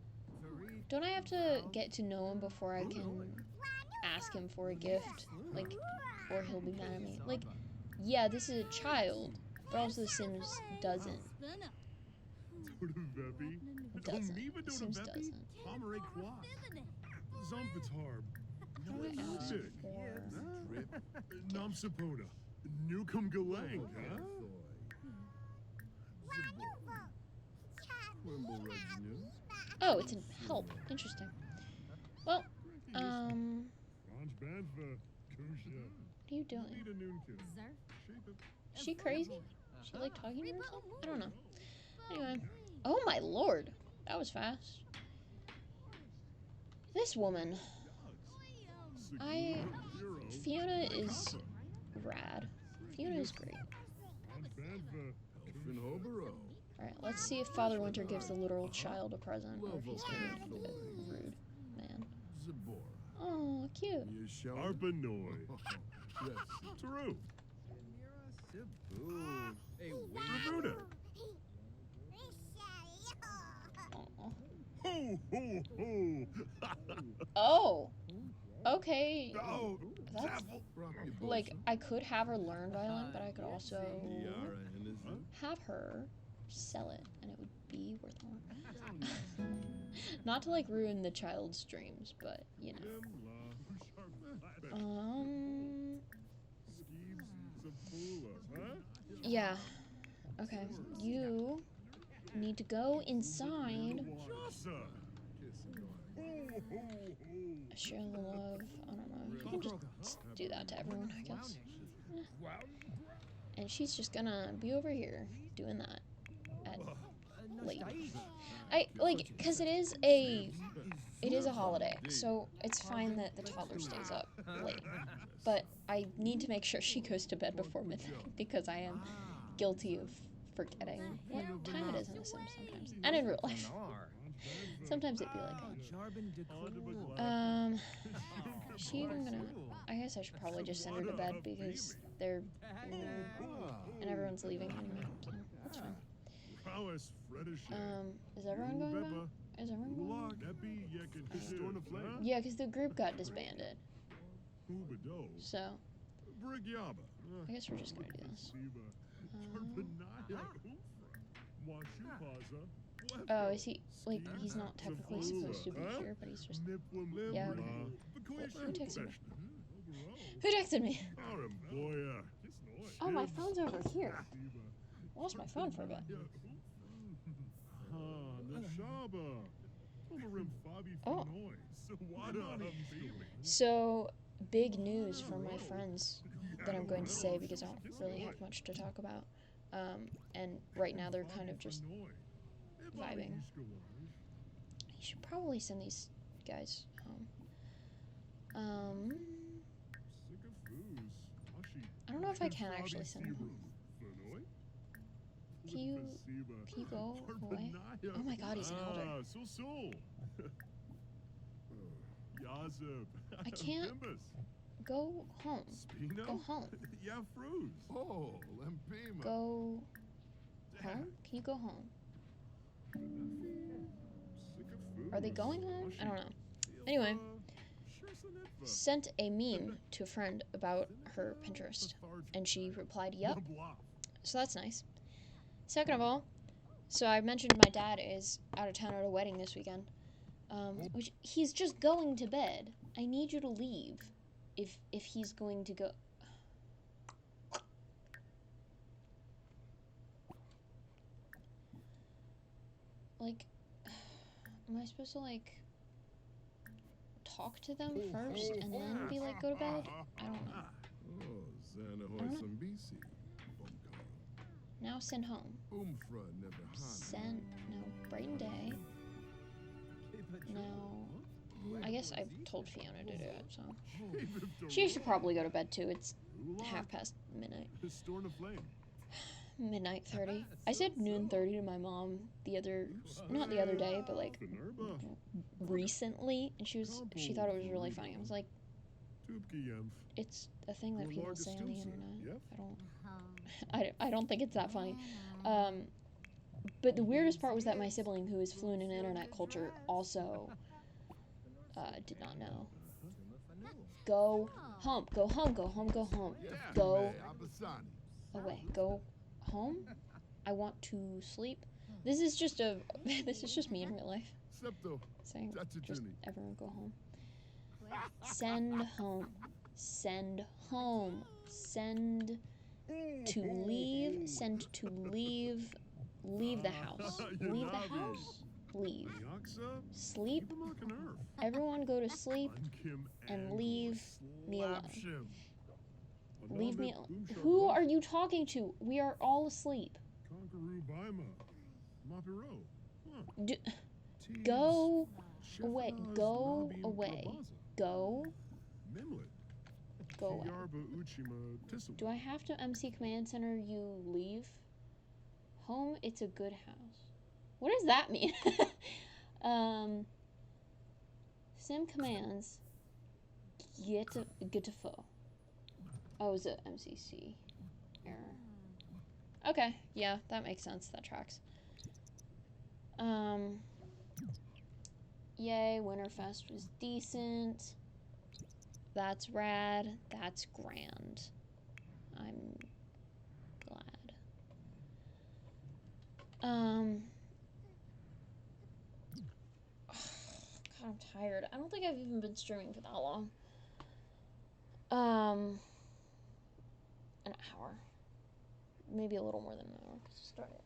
Don't I have to get to know him before I can ask him for a gift? Like, or he'll be mad at me. Like, yeah, this is a child, but also The Sims doesn't. The Sims doesn't. How do I ask Oh, it's in help. Interesting. Well, what are you doing? Is she crazy? Is she, like, talking to herself? I don't know. Anyway. Oh my lord! That was fast. This woman. Fiona is rad. Fiona is great. Alright, let's see if Father Winter gives the literal child a present, or if he's gonna be a rude man. Oh, cute.
Arpanoy. Taru. Ravuda.
Aw.
Ho, ho, ho.
Oh, okay.
Oh,
That's
Zaffle.
like, I could have her learn violin, but I could also have her sell it, and it would be worth more. Not to like ruin the child's dreams, but you know. Yeah. Okay. You need to go inside. Share the love. I don't know. You can just do that to everyone, I guess. And she's just gonna be over here doing that at late. I like, cause it is a holiday, so it's fine that the toddler stays up late. But I need to make sure she goes to bed before midnight because I am guilty of forgetting what time it is in The Sims sometimes, and in real life. Sometimes it'd be like that. She even gonna? I guess I should probably just send her to bed because they're and everyone's leaving anyway, so that's fine. Is everyone going back? Is everyone going back? Yeah, because the group got disbanded. So, I guess we're just gonna do this. Oh, is he, like, he's not technically supposed to be here, but he's just, yeah, okay. Who texted me? Who texted me? Oh, my phone's over here. Lost my phone for a bit. Oh. So, big news from my friends that I'm going to say because I don't really have much to talk about. And right now they're kind of just vibing. You should probably send these guys home. I don't know if I can actually send them home. Can you go away? Oh my god, he's an elder. I can't go home. Go home. Go home? Can you go home? Are they going home? I don't know. Anyway, sent a meme to a friend about her Pinterest, and she replied, "Yep." So that's nice. Second of all, so I mentioned my dad is out of town at a wedding this weekend, which he's just going to bed. I need you to leave if he's going to go. Like, am I supposed to, like, talk to them first and then be like, go to bed? I don't know. Now send home. Send, no, Brighton Day. No, I guess I told Fiona to do it, so. She should probably go to bed too. It's midnight. Midnight 30. I said noon 30 to my mom not the other day, but like recently, and she thought it was really funny. I was like, it's a thing that people say on the internet. I don't think it's that funny. But the weirdest part was that my sibling, who is fluent in internet culture, also did not know. Go home. Go home. Go home. Go home. Go away. Go home. I want to sleep. This is just me in real life. Saying just everyone go home. Send home. Send home. Send to leave. Send to leave. Leave the house. Leave the house. Leave. Sleep. Everyone go to sleep and leave me alone. Leave me alone. Who are you talking to? We are all asleep. Go away. Go away. Go. Go away. Do I have to MC Command Center you leave home, it's a good house. What does that mean? Sim commands. Get to full. Oh, is it MCC error? Okay, yeah, that makes sense. That tracks. Yay, Winterfest was decent. That's rad. That's grand. I'm glad. God, I'm tired. I don't think I've even been streaming for that long. An hour. Maybe a little more than an hour.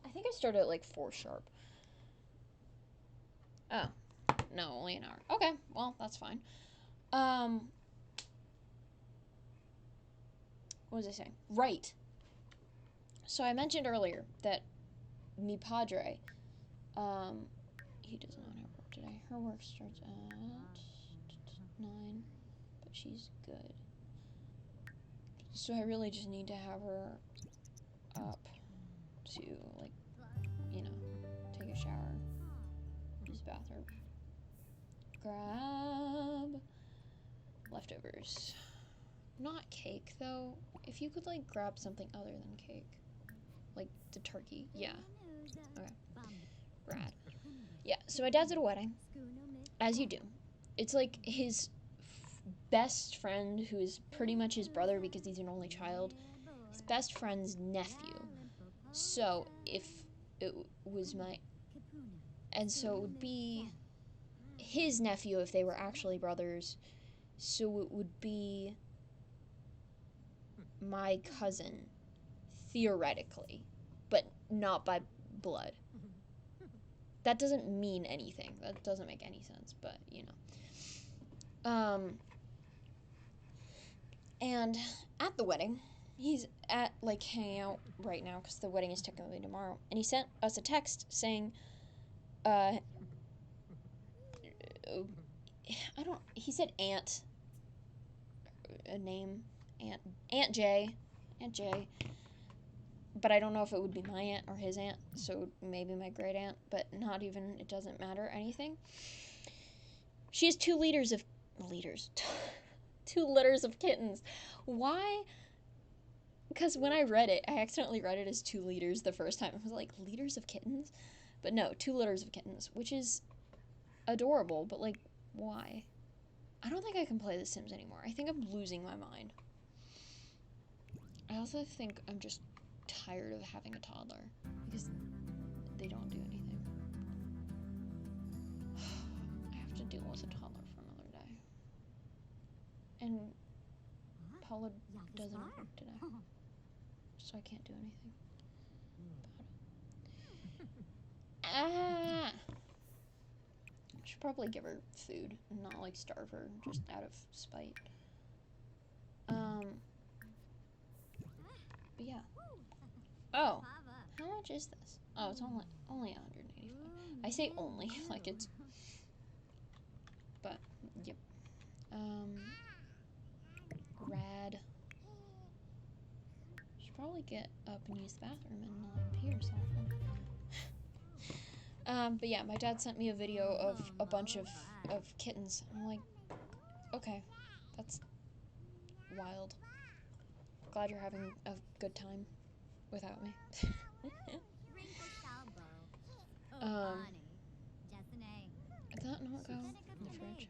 I think I started at like 4 sharp. Oh. No, only an hour. Okay, well, that's fine. What was I saying? Right. So I mentioned earlier that mi padre, he does not have work today. Her work starts at 9, but she's good. So I really just need to have her up to, like, you know, take a shower, use the bathroom, grab leftovers. Not cake, though. If you could, like, grab something other than cake. Like the turkey. Yeah. Okay. Rad. Yeah, so my dad's at a wedding. As you do. It's like his best friend, who is pretty much his brother because he's an only child, his best friend's nephew. So if it was and so it would be his nephew if they were actually brothers. So it would be my cousin, theoretically, but not by blood. That doesn't mean anything. That doesn't make any sense, but, you know. And at the wedding, he's at, like, hanging out right now, because the wedding is technically tomorrow, and he sent us a text saying, he said Aunt, a name, Aunt J, but I don't know if it would be my aunt or his aunt, so maybe my great aunt, but not even, it doesn't matter anything. She has 2 litters of kittens. Why? Because when I read it, I accidentally read it as 2 liters the first time. I was like, liters of kittens? But no, 2 litters of kittens, which is adorable, but, like, why? I don't think I can play The Sims anymore. I think I'm losing my mind. I also think I'm just tired of having a toddler because they don't do anything. I have to deal with a toddler for another day. And Paula doesn't work today, so I can't do anything about it. I should probably give her food and not, like, starve her just out of spite. But yeah. Oh, how much is this? Oh, it's only 185. I say only, like it's, but, yep. Rad. Should probably get up and use the bathroom and not pee herself. But yeah, my dad sent me a video of a bunch of kittens. I'm like, okay, that's wild. Glad you're having a good time without me. Did that not go in the fridge?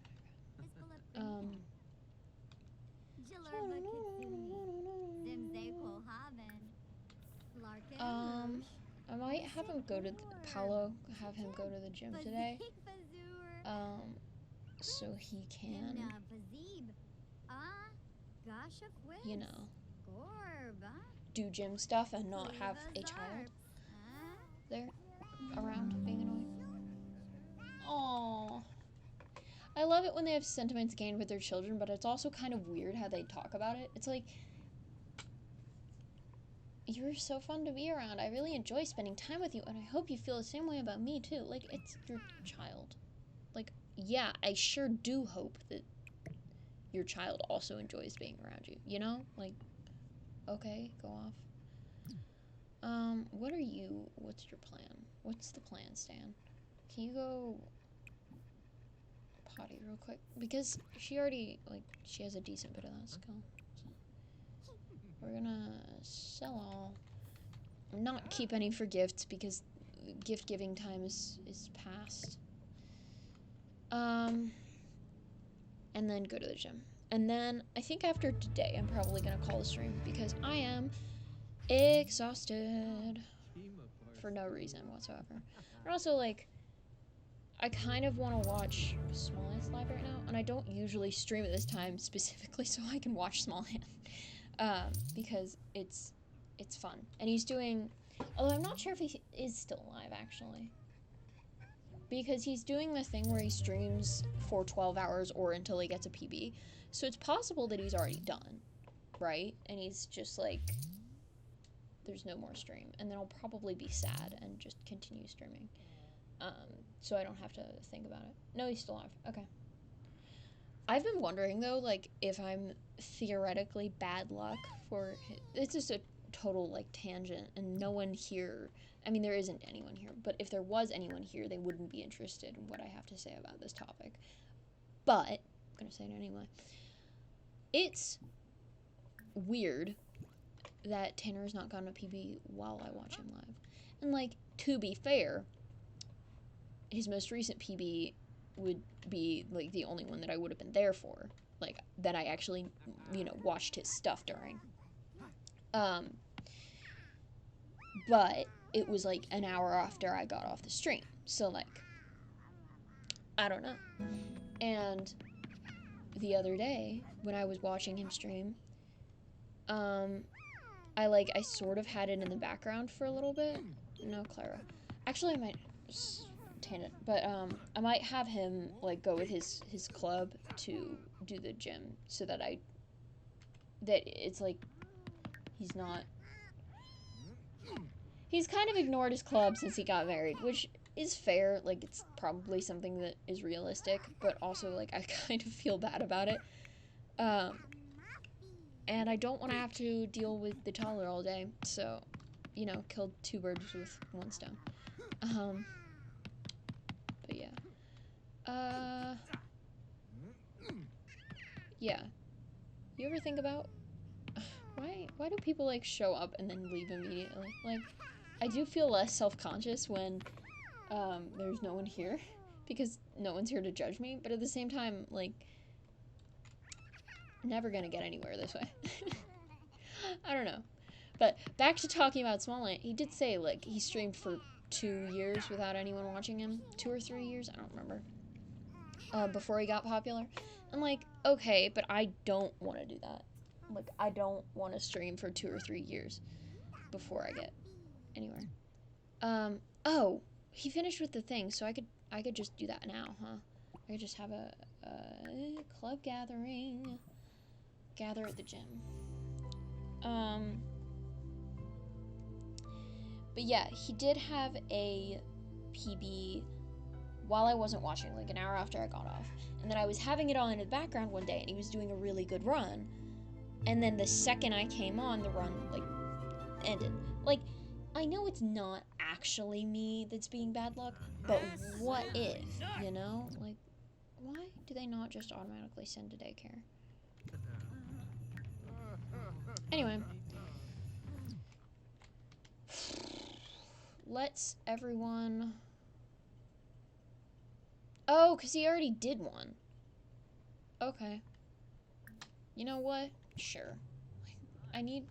I might have him go to Paolo, have him go to the gym today. So he can, you know, do gym stuff and not have a child there around being annoying. Aww. I love it when they have sentiments gained with their children, but it's also kind of weird how they talk about it. It's like, you're so fun to be around. I really enjoy spending time with you, and I hope you feel the same way about me, too. Like, it's your child. Like, yeah, I sure do hope that your child also enjoys being around you, you know? Like, okay, go off. What's your plan? What's the plan, Stan? Can you go potty real quick? Because she already, like, she has a decent bit of that skill. So we're gonna sell all. Not keep any for gifts because gift giving time is past. And then go to the gym. And then I think after today I'm probably gonna call the stream because I am exhausted for no reason whatsoever. And also, like, I kind of want to watch Small Ants live right now, and I don't usually stream at this time specifically so I can watch Small Ant, because it's fun. And he's doing, although I'm not sure if he is still alive actually, because he's doing the thing where he streams for 12 hours or until he gets a PB. So it's possible that he's already done, right? And he's just like, there's no more stream, and then I'll probably be sad and just continue streaming, so I don't have to think about it. No, he's still alive. Okay. I've been wondering though, like, if I'm theoretically bad luck for it's just a total like tangent, and no one here, I mean, there isn't anyone here, but if there was anyone here, they wouldn't be interested in what I have to say about this topic. But I'm gonna say it anyway. It's weird that Tanner has not gotten a PB while I watch him live. And, like, to be fair, his most recent PB would be, like, the only one that I would have been there for. Like, that I actually, you know, watched his stuff during. But it was, like, an hour after I got off the stream. So, like, I don't know. And the other day, when I was watching him stream, I sort of had it in the background for a little bit. No, Clara. Actually, I might tangent, but I might have him like go with his club to do the gym so that it's like he's not. He's kind of ignored his club since he got married, which is fair. Like, it's probably something that is realistic, but also like I kind of feel bad about it. And I don't want to have to deal with the toddler all day, so, you know, killed two birds with one stone. But yeah. Yeah. You ever think about, why do people, like, show up and then leave immediately? Like, I do feel less self-conscious when, there's no one here, because no one's here to judge me, but at the same time, like, never gonna get anywhere this way. I don't know. But back to talking about Small Ant, he did say, like, he streamed for 2 years without anyone watching him. 2 or 3 years? I don't remember. Before he got popular. I'm like, okay, but I don't want to do that. Like, I don't want to stream for 2 or 3 years before I get anywhere. Oh, he finished with the thing, so I could just do that now, huh? I could just have a club gathering. Gather at the gym. But yeah, he did have a PB while I wasn't watching, like an hour after I got off. And then I was having it on in the background one day, and he was doing a really good run. And then the second I came on, the run, like, ended. Like, I know it's not actually me that's being bad luck, but what if, you know? Like, why do they not just automatically send to daycare? Anyway. Let's everyone... Oh, because he already did one. Okay. You know what? Sure. He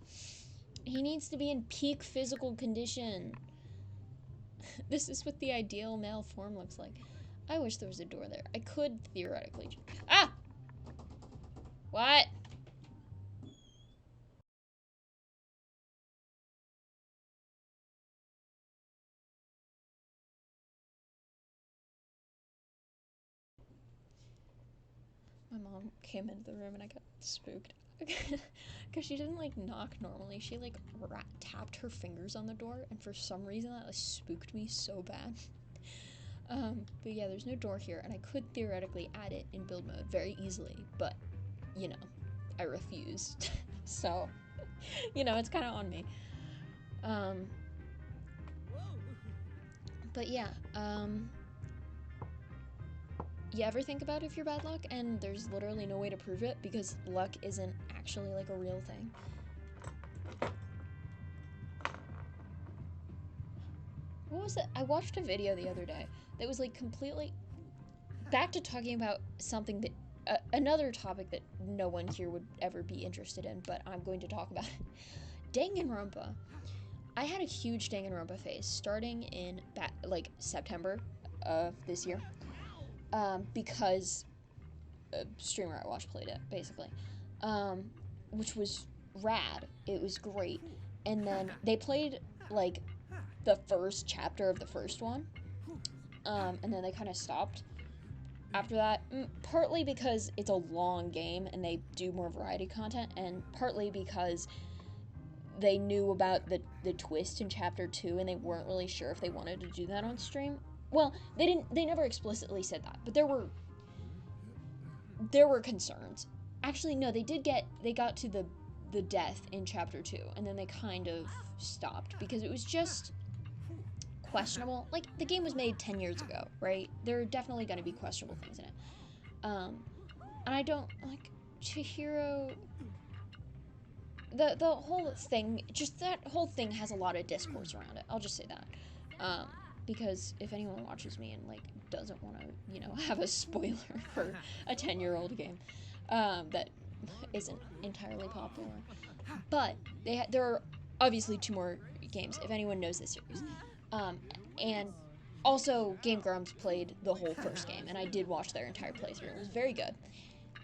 needs to be in peak physical condition. This is what the ideal male form looks like. I wish there was a door there. I could theoretically... Ah! What? My mom came into the room and I got spooked. Because she didn't, like, knock normally. She, like, tapped her fingers on the door, and for some reason that, like, spooked me so bad. But yeah, there's no door here, and I could theoretically add it in build mode very easily, but, you know, I refused. So, you know, it's kind of on me. Um, but yeah, you ever think about if you're bad luck and there's literally no way to prove it because luck isn't actually like a real thing? What was it? I watched a video the other day that was like completely back to talking about something that another topic that no one here would ever be interested in, but I'm going to talk about it. Danganronpa. I had a huge Danganronpa phase starting in like September of this year, because a streamer I watched played it basically, which was rad. It was great, and then they played like the first chapter of the first one, and then they kind of stopped after that, partly because it's a long game and they do more variety content, and partly because they knew about the twist in chapter 2 and they weren't really sure if they wanted to do that on stream. Well, they never explicitly said that, but there were concerns. Actually, no, they got to the death in chapter 2 and then they kind of stopped because it was just questionable. Like, the game was made 10 years ago, right? There are definitely going to be questionable things in it. And I don't, like, Chihiro, the whole thing, just that whole thing has a lot of discourse around it. I'll just say that. Because if anyone watches me and, like, doesn't want to, you know, have a spoiler for a 10-year-old game, that isn't entirely popular. But there are obviously 2 more games, if anyone knows this series. And also, Game Grumps played the whole first game, and I did watch their entire playthrough. It was very good.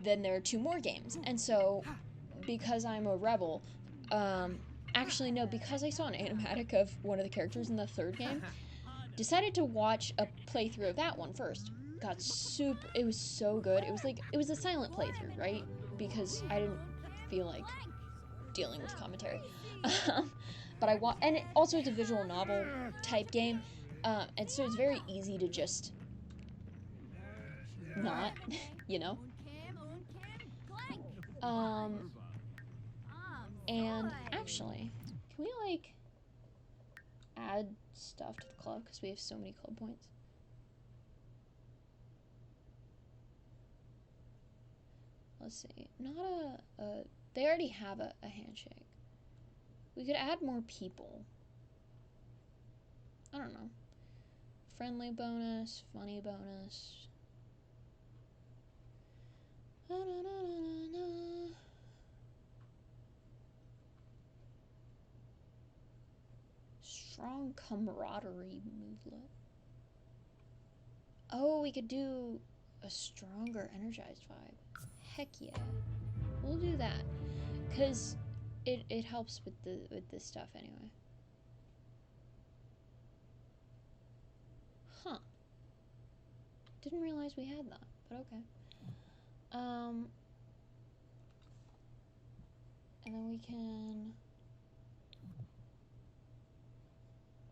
Then there are 2 more games, and so, because I'm a rebel, actually, no, because I saw an animatic of one of the characters in the 3rd game, decided to watch a playthrough of that one first. It was so good. It was a silent playthrough, right? Because I didn't feel like dealing with commentary. But and it also is a visual novel type game, and so it's very easy to just not, you know? And actually, can we, like, add stuff to the club? Because we have so many club points. Let's see. Not they already have a handshake. We could add more people. I don't know. Friendly bonus, funny bonus. Strong camaraderie movelet. Oh, we could do a stronger energized vibe. Heck yeah. We'll do that. Because it helps with this stuff anyway. Huh. Didn't realize we had that, but okay. And then we can...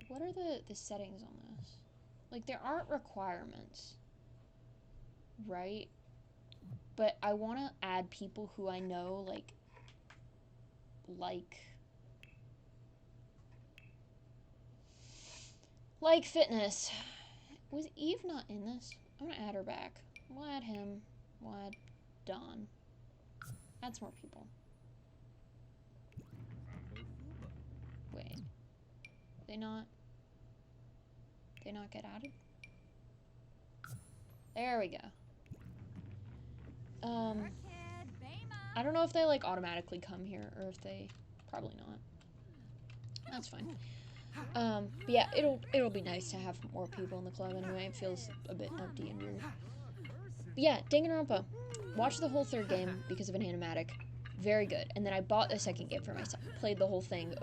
What are the settings on this? Like, there aren't requirements, right? But I want to add people who I know, like fitness. Was Eve not in this? I'm gonna add her back. We'll add him. We'll add Don. Add some more people. Wait. They not get added? There we go. I don't know if they, like, automatically come here, or if they... Probably not. That's fine. But yeah, it'll be nice to have more people in the club anyway. It feels a bit empty and weird. But yeah, Danganronpa. Watched the whole 3rd game because of an animatic. Very good. And then I bought the 2nd game for myself. Played the whole thing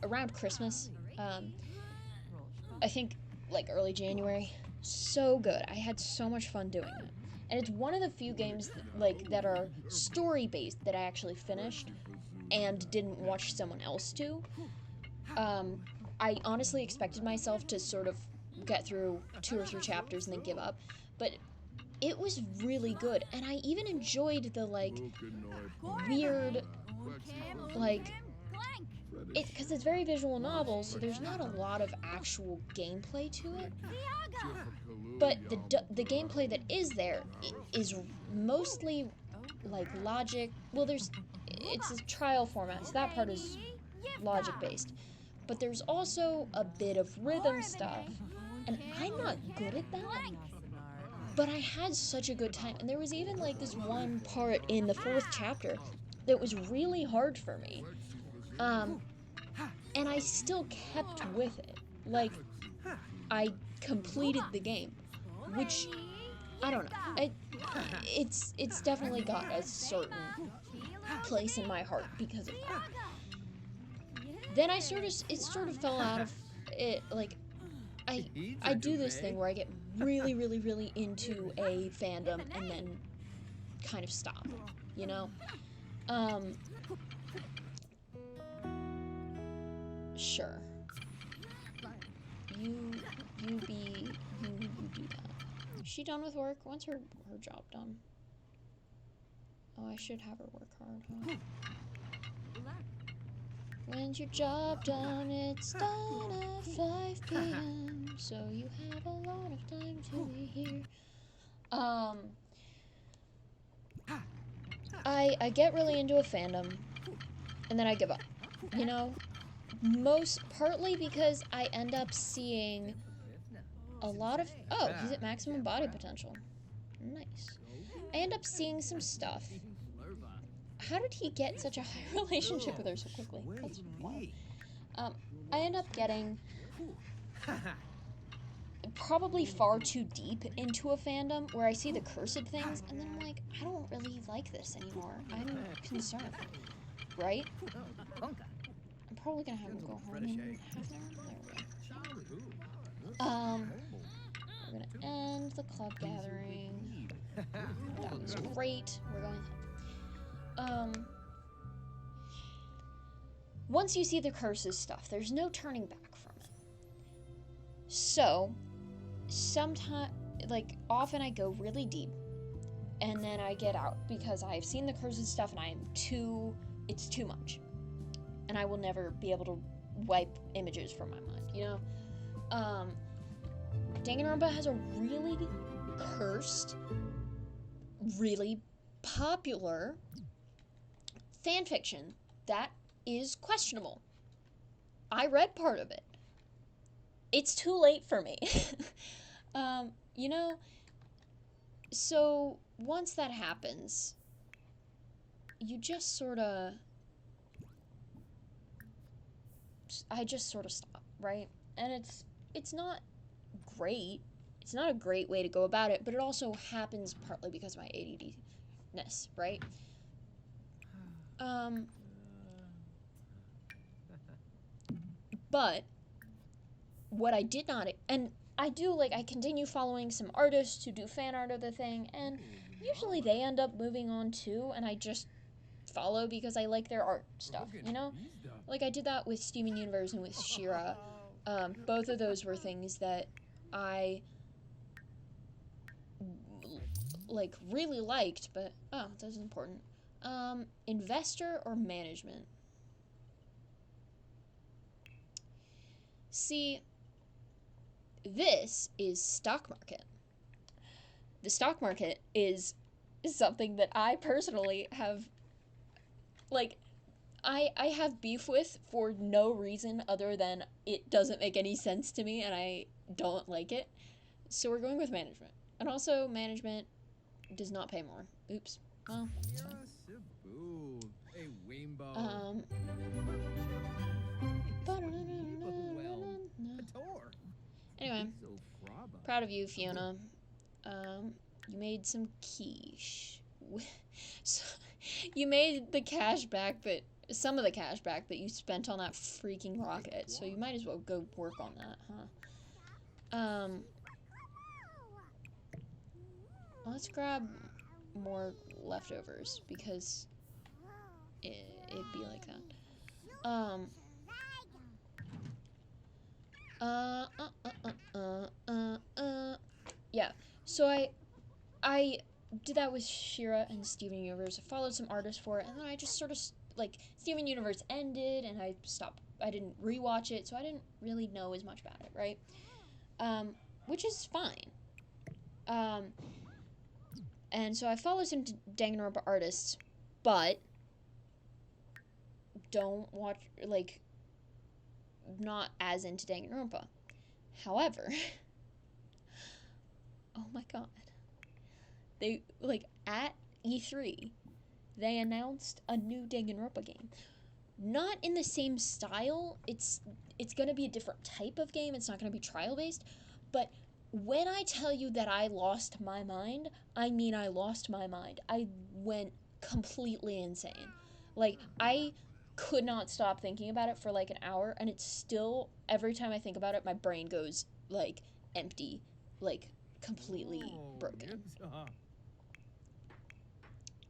around Christmas. I think, like, early January. So good. I had so much fun doing it. And it's one of the few games that are story-based that I actually finished and didn't watch someone else do. I honestly expected myself to sort of get through 2 or 3 chapters and then give up, but it was really good, and I even enjoyed the, like, weird, like, because it's very visual novel, so there's not a lot of actual gameplay to it. But the gameplay that is there is mostly like logic. Well, it's a trial format, so that part is logic based. But there's also a bit of rhythm stuff, and I'm not good at that. But I had such a good time, and there was even like this one part in the 4th chapter that was really hard for me. And I still kept with it. Like, I completed the game, which I don't know. It's definitely got a certain place in my heart because of that. Then it sort of fell out of it. Like, I do this thing where I get really, really, really into a fandom and then kind of stop, you know? Sure. You do that. Is she done with work? When's her job done? Oh, I should have her work hard, huh? When's your job done? It's done at 5 p.m. So you have a lot of time to be here. I get really into a fandom, and then I give up. You know? Partly because I end up seeing a lot of... Oh, he's at maximum body potential. Nice. I end up seeing some stuff. How did he get such a high relationship with her so quickly? That's wild. I end up getting probably far too deep into a fandom where I see the cursed things, and then I'm like, I don't really like this anymore. I'm concerned. Right? I'm probably gonna have him go home in half an hour. There we go. We're gonna end the club gathering. That was great. We're going home. Once you see the curses stuff, there's no turning back from it. So, often I go really deep, and then I get out because I've seen the curses stuff and it's too much. And I will never be able to wipe images from my mind, you know? Danganronpa has a really cursed, really popular fanfiction that is questionable. I read part of it. It's too late for me. You know, so once that happens, you just sort of... I just sort of stop, right? And it's not great. It's not a great way to go about it, but it also happens partly because of my ADD-ness, right? But what I did not, and I continue following some artists who do fan art of the thing, and usually they end up moving on too, and I just follow because I like their art stuff, you know? Like, I did that with Steven Universe and with She-Ra. Both of those were things that I, really liked, but, that's important. Investor or management? See, this is stock market. The stock market is something that I personally have, I have beef with for no reason other than it doesn't make any sense to me and I don't like it. So we're going with management. And also, management does not pay more. Oops. Well, it's fine. Anyway, proud of you, Fiona. You made some quiche. So, you made the cash back some of the cash back that you spent on that freaking rocket, so you might as well go work on that, huh? Let's grab more leftovers, because it'd be like that. Yeah, so I did that with She-Ra and Steven Universe. I followed some artists for it, and then I just sort of, like, Steven Universe ended, and I didn't rewatch it, so I didn't really know as much about it, right? Which is fine. And so I follow some Danganronpa artists, but don't watch, like, not as into Danganronpa. However, oh my god, they, like, at E3, they announced a new Danganronpa game. Not in the same style. It's gonna be a different type of game. It's not gonna be trial based. But when I tell you that I lost my mind, I mean I lost my mind. I went completely insane. Like, I could not stop thinking about it for like an hour, and it's still, every time I think about it, my brain goes like empty, like completely broken.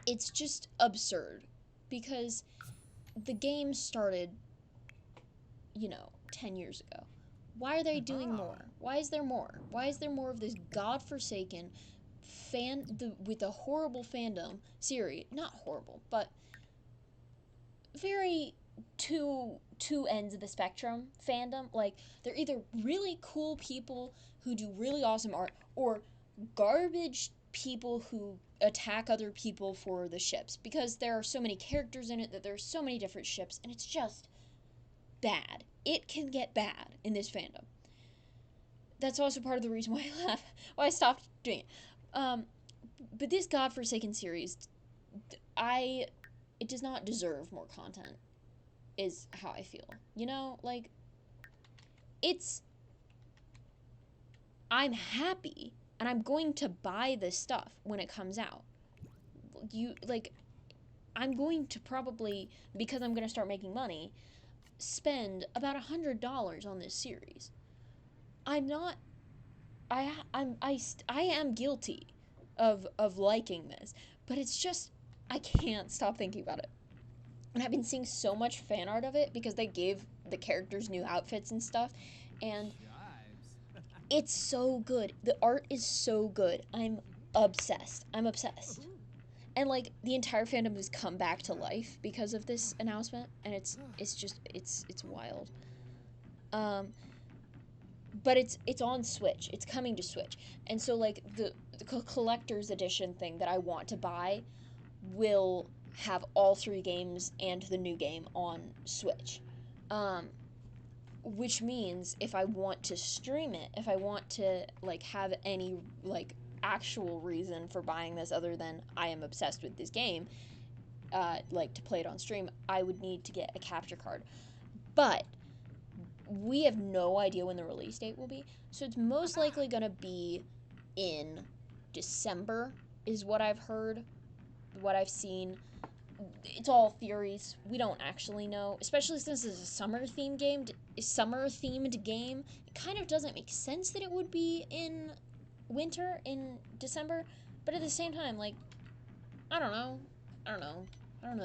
It's just absurd because the game started, 10 years ago. Why are they doing more? Why is there more? Why is there more of this godforsaken with a horrible fandom series? Not horrible, but very two ends of the spectrum fandom. Like, they're either really cool people who do really awesome art, or garbage people who attack other people for the ships, because there are so many characters in it that there's so many different ships, and it's just bad. It can get bad in this fandom. That's also part of the reason why I stopped doing it. But this godforsaken series, it does not deserve more content, is how I feel. Like, I'm happy, and I'm going to buy this stuff when it comes out. I'm going to probably, because I'm going to start making money, spend about $100 on this series. I am guilty of liking this, but it's just, I can't stop thinking about it. And I've been seeing so much fan art of it because they gave the characters new outfits and stuff, and it's so good. The art is so good. I'm obsessed. And, like, the entire fandom has come back to life because of this announcement, and it's wild. But it's on Switch. It's coming to Switch. And so, like, the collector's edition thing that I want to buy will have all 3 games and the new game on Switch. Which means if I want to stream it, if I want to, like, have any, like, actual reason for buying this other than I am obsessed with this game, like, to play it on stream, I would need to get a capture card. But we have no idea when the release date will be, so it's most likely going to be in December, is what I've heard, what I've seen. It's all theories. We don't actually know, especially since it's a summer-themed game. It kind of doesn't make sense that it would be in winter, in December, but at the same time, like, I don't know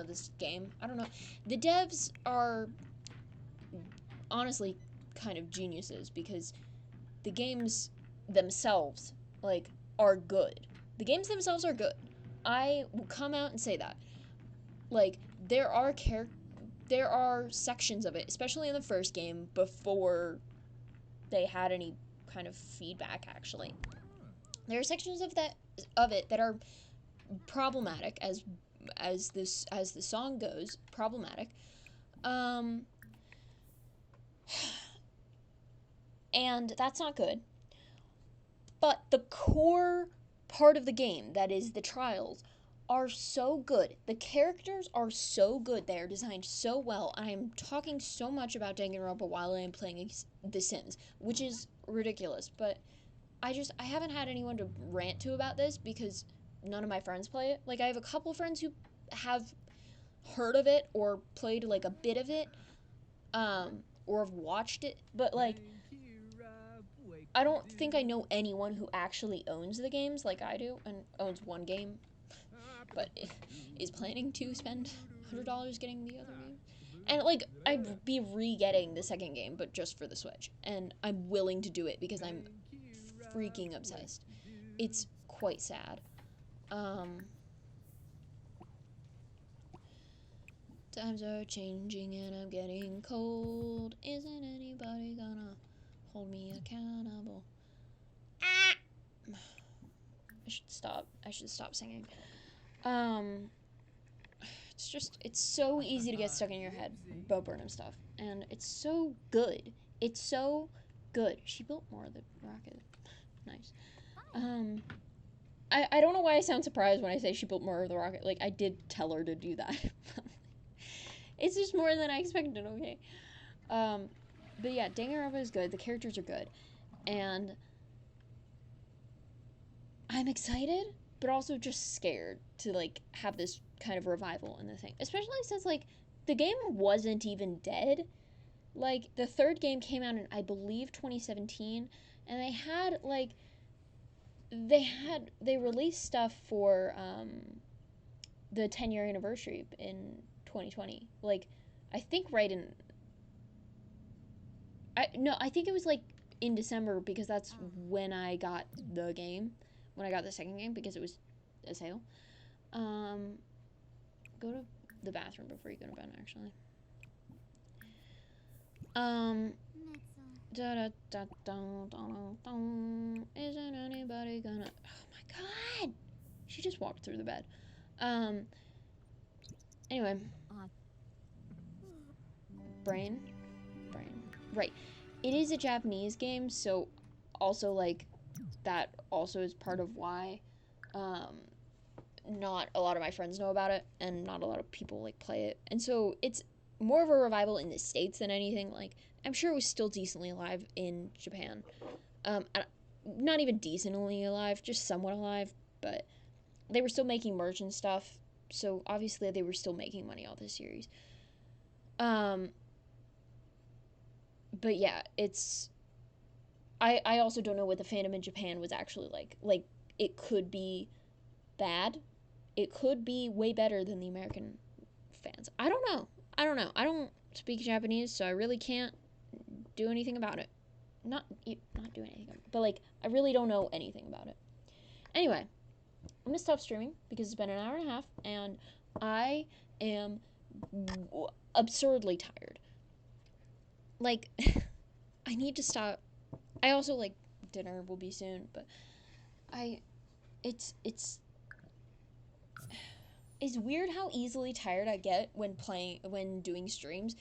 this game. I don't know. The devs are honestly kind of geniuses, because the games themselves, like, are good. The games themselves are good. I will come out and say that. Like, there are sections of it, especially in the first game, before they had any kind of feedback, actually. There are sections of it that are problematic, as the song goes, problematic. And that's not good. But the core part of the game, that is the trials, are so good. The characters are so good. They are designed so well. And I'm talking so much about Danganronpa while I am playing The Sims, which is ridiculous. But I haven't had anyone to rant to about this because none of my friends play it. Like, I have a couple friends who have heard of it or played, like, a bit of it, or have watched it. But, like, I don't think I know anyone who actually owns the games like I do, and owns one game, but is planning to spend $100 getting the other game. And, like, I'd be re-getting the second game, but just for the Switch. And I'm willing to do it because I'm freaking obsessed. It's quite sad. Times are changing and I'm getting cold. Isn't anybody gonna hold me accountable? Ah! I should stop singing. It's so easy to get stuck in your head, Bo Burnham stuff. And it's so good. It's so good. She built more of the rocket. Nice. I don't know why I sound surprised when I say she built more of the rocket. Like, I did tell her to do that. It's just more than I expected, okay? But yeah, Danganronpa is good. The characters are good. And I'm excited, but also just scared to, like, have this kind of revival in the thing. Especially since, like, the game wasn't even dead. Like, the third game came out in, I believe, 2017. And they had, like, they released stuff for, the 10-year anniversary in 2020. Like, I think right in... I think it was, like, in December, because that's when I got the game. When I got the second game, because it was a sale. Go to the bathroom before you go to bed, actually. Isn't anybody gonna... Oh my god! She just walked through the bed. Anyway. Brain. Right. It is a Japanese game, so also, like, that also is part of why not a lot of my friends know about it, and not a lot of people, like, play it. And so it's more of a revival in the States than anything. Like, I'm sure it was still decently alive in Japan. Not even decently alive, just somewhat alive, but they were still making merch and stuff, so obviously they were still making money off this series. But yeah, it's... I also don't know what the fandom in Japan was actually like. Like, it could be bad. It could be way better than the American fans. I don't know. I don't speak Japanese, so I really can't do anything about it. Not do anything, but, like, I really don't know anything about it. Anyway, I'm gonna stop streaming because it's been an hour and a half, and I am absurdly tired. Like, I need to stop. I also, like, dinner will be soon, but it's weird how easily tired I get when doing streams,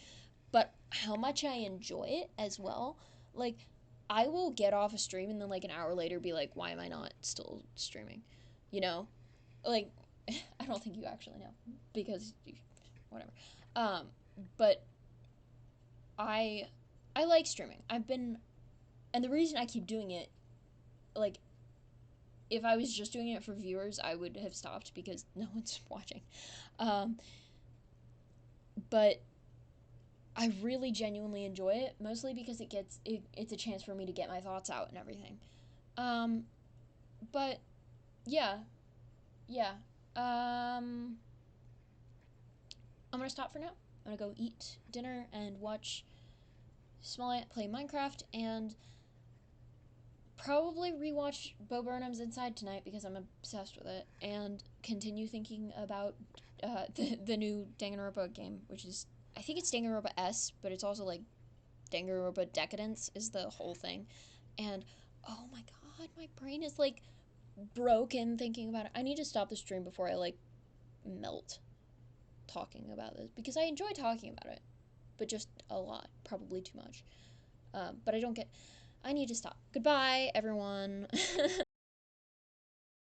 but how much I enjoy it as well. Like, I will get off a stream and then, like, an hour later be like, why am I not still streaming? You know? Like, I don't think you actually know, because whatever. But I like streaming. And the reason I keep doing it, like, if I was just doing it for viewers, I would have stopped because no one's watching. But I really genuinely enjoy it, mostly because it's a chance for me to get my thoughts out and everything. But yeah. I'm gonna stop for now. I'm gonna go eat dinner and watch Smollett play Minecraft, and probably rewatch Bo Burnham's Inside tonight because I'm obsessed with it, and continue thinking about the new Danganronpa game, which is, I think it's Danganronpa S, but it's also, like, Danganronpa Decadence is the whole thing. And oh my god, my brain is, like, broken thinking about it. I need to stop the stream before I, like, melt talking about this, because I enjoy talking about it, but just a lot, probably too much. But I need to stop. Goodbye, everyone.